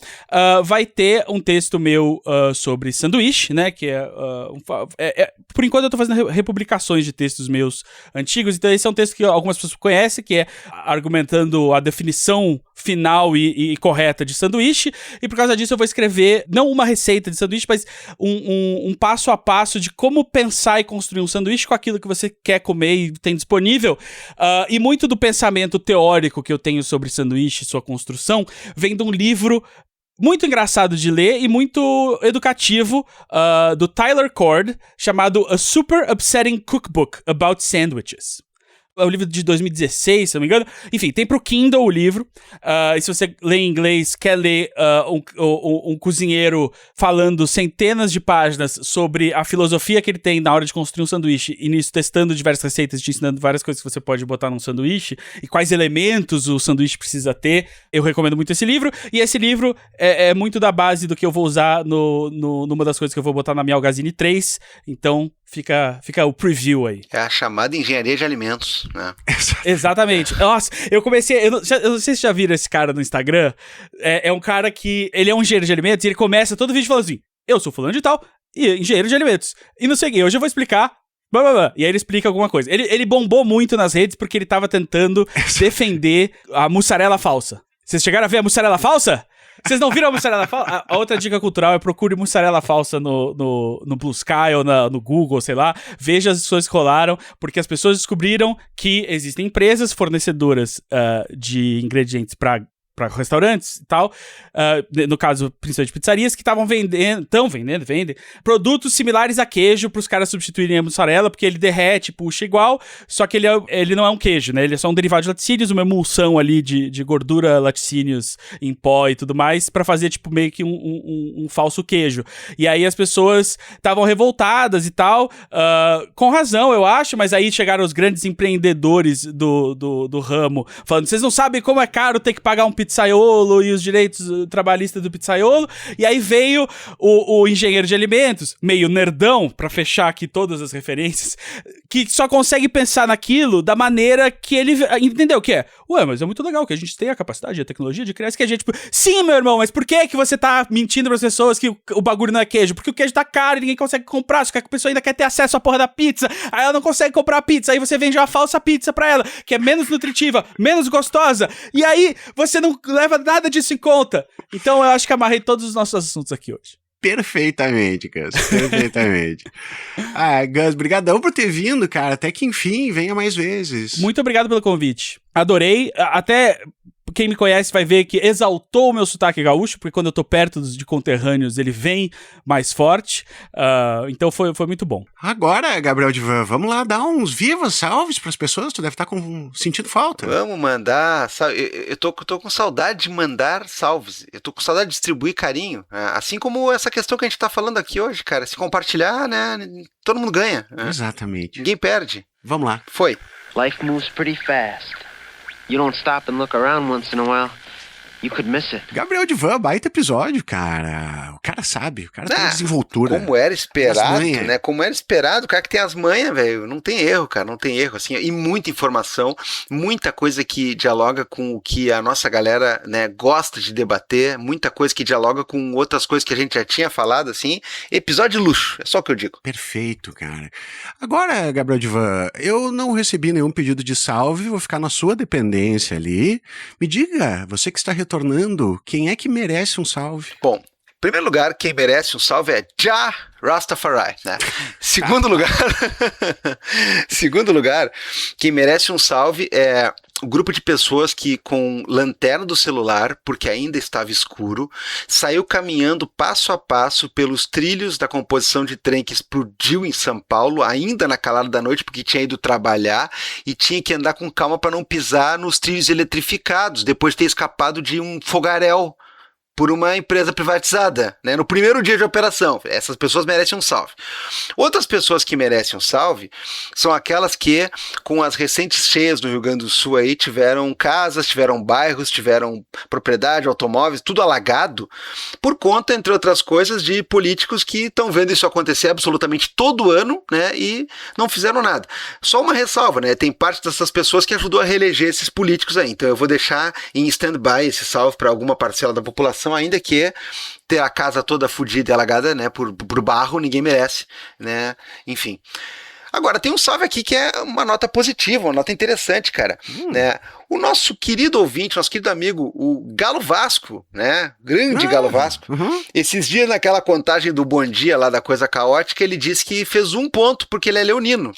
vai ter um texto meu sobre sanduíche, né? Que por enquanto eu tô fazendo republicações de textos meus antigos, então esse é um texto que algumas pessoas conhecem, que é argumentando a definição final e correta de sanduíche, e por causa disso eu vou escrever, não uma receita de sanduíche, mas um passo a passo de como pensar e construir um sanduíche com aquilo que você quer comer e tem disponível, e muito do pensamento teórico que eu tenho sobre sanduíche e sua construção vem de um livro muito engraçado de ler e muito educativo do Tyler Cord, chamado A Super Upsetting Cookbook About Sandwiches. É um livro de 2016, se não me engano. Enfim, tem pro Kindle o livro. E se você lê em inglês, quer ler um cozinheiro falando centenas de páginas sobre a filosofia que ele tem na hora de construir um sanduíche, e nisso testando diversas receitas, te ensinando várias coisas que você pode botar num sanduíche, e quais elementos o sanduíche precisa ter, eu recomendo muito esse livro. E esse livro é muito da base do que eu vou usar numa das coisas que eu vou botar na minha Algazine 3. Então, fica o preview aí. É a chamada engenharia de alimentos, né? Exatamente. Nossa, eu comecei... Eu não sei se vocês já viram esse cara no Instagram. É um cara que... Ele é um engenheiro de alimentos e ele começa todo vídeo falando assim: eu sou fulano de tal e engenheiro de alimentos. E não sei o que, hoje eu vou explicar... Blá, blá, blá. E aí ele explica alguma coisa. Ele bombou muito nas redes porque ele tava tentando defender a mussarela falsa. Vocês chegaram a ver a mussarela falsa? Vocês não viram a mussarela falsa? A outra dica cultural é procure mussarela falsa no Blue Sky ou no Google, sei lá. Veja as pessoas que rolaram, porque as pessoas descobriram que existem empresas fornecedoras de ingredientes para restaurantes e tal, no caso, principalmente pizzarias, que vendem produtos similares a queijo para os caras substituírem a mussarela, porque ele derrete, puxa igual, só que ele não é um queijo, né? Ele é só um derivado de laticínios, uma emulsão ali de gordura, laticínios em pó e tudo mais, para fazer, tipo, meio que um falso queijo. E aí as pessoas estavam revoltadas e tal, com razão, eu acho, mas aí chegaram os grandes empreendedores do ramo, falando: vocês não sabem como é caro ter que pagar um pizzaiolo e os direitos trabalhistas do pizzaiolo. E aí veio o engenheiro de alimentos, meio nerdão, pra fechar aqui todas as referências, que só consegue pensar naquilo da maneira que ele entendeu, que é: ué, mas é muito legal que a gente tem a capacidade, a tecnologia de criar isso, que a gente, tipo, sim, meu irmão, mas por que você tá mentindo pras pessoas que o bagulho não é queijo? Porque o queijo tá caro e ninguém consegue comprar, só que a pessoa ainda quer ter acesso à porra da pizza, aí ela não consegue comprar a pizza, aí você vende uma falsa pizza pra ela, que é menos nutritiva, menos gostosa, e aí você não leva nada disso em conta. Então eu acho que amarrei todos os nossos assuntos aqui hoje. Perfeitamente, Gus. Perfeitamente. Gus, brigadão por ter vindo, cara. Até que enfim, venha mais vezes. Muito obrigado pelo convite. Adorei. Até quem me conhece vai ver que exaltou o meu sotaque gaúcho, porque quando eu tô perto de conterrâneos, ele vem mais forte. Então foi muito bom. Agora, Gabriel Divan, vamos lá dar uns vivas, salves pras pessoas. Tu deve estar sentindo falta. Vamos mandar. Eu tô com saudade de mandar salves. Eu tô com saudade de distribuir carinho. Assim como essa questão que a gente tá falando aqui hoje, cara. Se compartilhar, né? Todo mundo ganha. Exatamente. Ninguém perde. Vamos lá. Foi. Life moves pretty fast. You don't stop and look around once in a while, you could miss it. Gabriel Divan, baita episódio, cara. O cara sabe, o cara tem desenvoltura. Como era esperado, né? Como era esperado, o cara que tem as manhas, velho, não tem erro, cara, não tem erro, assim, e muita informação, muita coisa que dialoga com o que a nossa galera, né, gosta de debater, muita coisa que dialoga com outras coisas que a gente já tinha falado, assim, episódio de luxo, é só o que eu digo. Perfeito, cara. Agora, Gabriel Divan, eu não recebi nenhum pedido de salve, vou ficar na sua dependência ali. Me diga, você que está retornando, quem é que merece um salve? Bom, em primeiro lugar, quem merece um salve é Jah Rastafari, né? Segundo lugar, quem merece um salve é o grupo de pessoas que, com lanterna do celular, porque ainda estava escuro, saiu caminhando passo a passo pelos trilhos da composição de trem que explodiu em São Paulo, ainda na calada da noite, porque tinha ido trabalhar e tinha que andar com calma para não pisar nos trilhos eletrificados, depois de ter escapado de um fogaréu por uma empresa privatizada, né? No primeiro dia de operação. Essas pessoas merecem um salve. Outras pessoas que merecem um salve são aquelas que, com as recentes cheias do Rio Grande do Sul aí, tiveram casas, tiveram bairros, tiveram propriedade, automóveis, tudo alagado, por conta, entre outras coisas, de políticos que estão vendo isso acontecer absolutamente todo ano, né? E não fizeram nada. Só uma ressalva, né? Tem parte dessas pessoas que ajudou a reeleger esses políticos aí. Então eu vou deixar em stand-by esse salve para alguma parcela da população, ainda que ter a casa toda fodida e alagada, né, por barro, ninguém merece, né, enfim. Agora, tem um salve aqui que é uma nota positiva, uma nota interessante, cara, né, o nosso querido ouvinte, nosso querido amigo, o Galo Vasco, né, grande Galo Vasco, esses dias naquela contagem do Bom Dia lá da Coisa Caótica, ele disse que fez 1 ponto porque ele é leonino.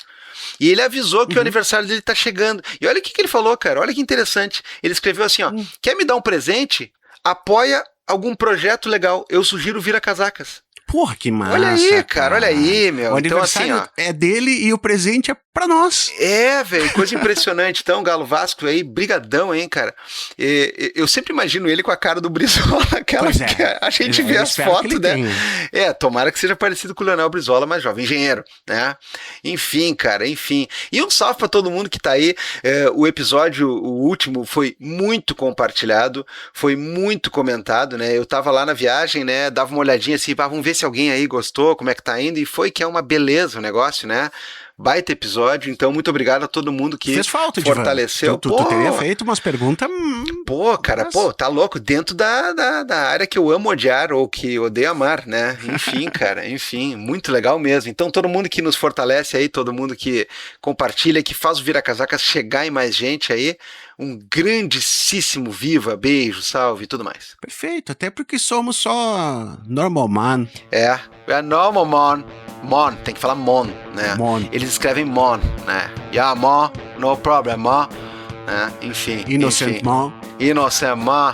E ele avisou que o aniversário dele tá chegando. E olha o que ele falou, cara, olha que interessante. Ele escreveu assim, ó, quer me dar um presente? Apoia algum projeto legal, eu sugiro Vira Casacas. Porra, que massa. Olha aí, cara, olha aí, meu. O então, aniversário assim, ó, é dele e o presente é pra nós. É, velho, coisa impressionante. Então, Galo Vasco aí, brigadão, hein, cara. Eu sempre imagino ele com a cara do Brizola, aquela que a gente vê as fotos, né? Tenha. Tomara que seja parecido com o Leonel Brizola, mas jovem engenheiro, né? Enfim, cara, enfim. E um salve pra todo mundo que tá aí. O episódio, o último, foi muito compartilhado, foi muito comentado, né? Eu tava lá na viagem, né? Dava uma olhadinha assim, vamos ver se alguém aí gostou, como é que tá indo, e foi que é uma beleza o negócio, né? Baita episódio, então muito obrigado a todo mundo que fez falta, fortaleceu. Tu teria feito umas perguntas... Pô, cara, tá louco, dentro da área que eu amo odiar ou que odeio amar, né? Enfim, cara, enfim, muito legal mesmo. Então todo mundo que nos fortalece aí, todo mundo que compartilha, que faz o Vira Casacas chegar em mais gente aí, um grandíssimo viva, beijo, salve e tudo mais. Perfeito, até porque somos só normal man. É normal man. Mon, tem que falar mon, né? Mon. Eles escrevem mon, né? Yeah, mon, no problem, mon, né? Enfim. Innocent mon. Innocent mon,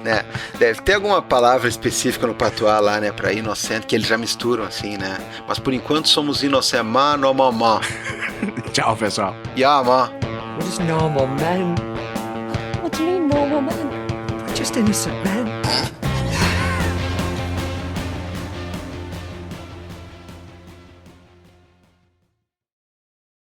né? Deve ter alguma palavra específica no patuá lá, né? Pra inocente, que eles já misturam assim, né? Mas por enquanto somos innocent mon, normal mon. Tchau, pessoal. Yeah, mon. What is normal man? What do you mean, normal man? Just innocent man.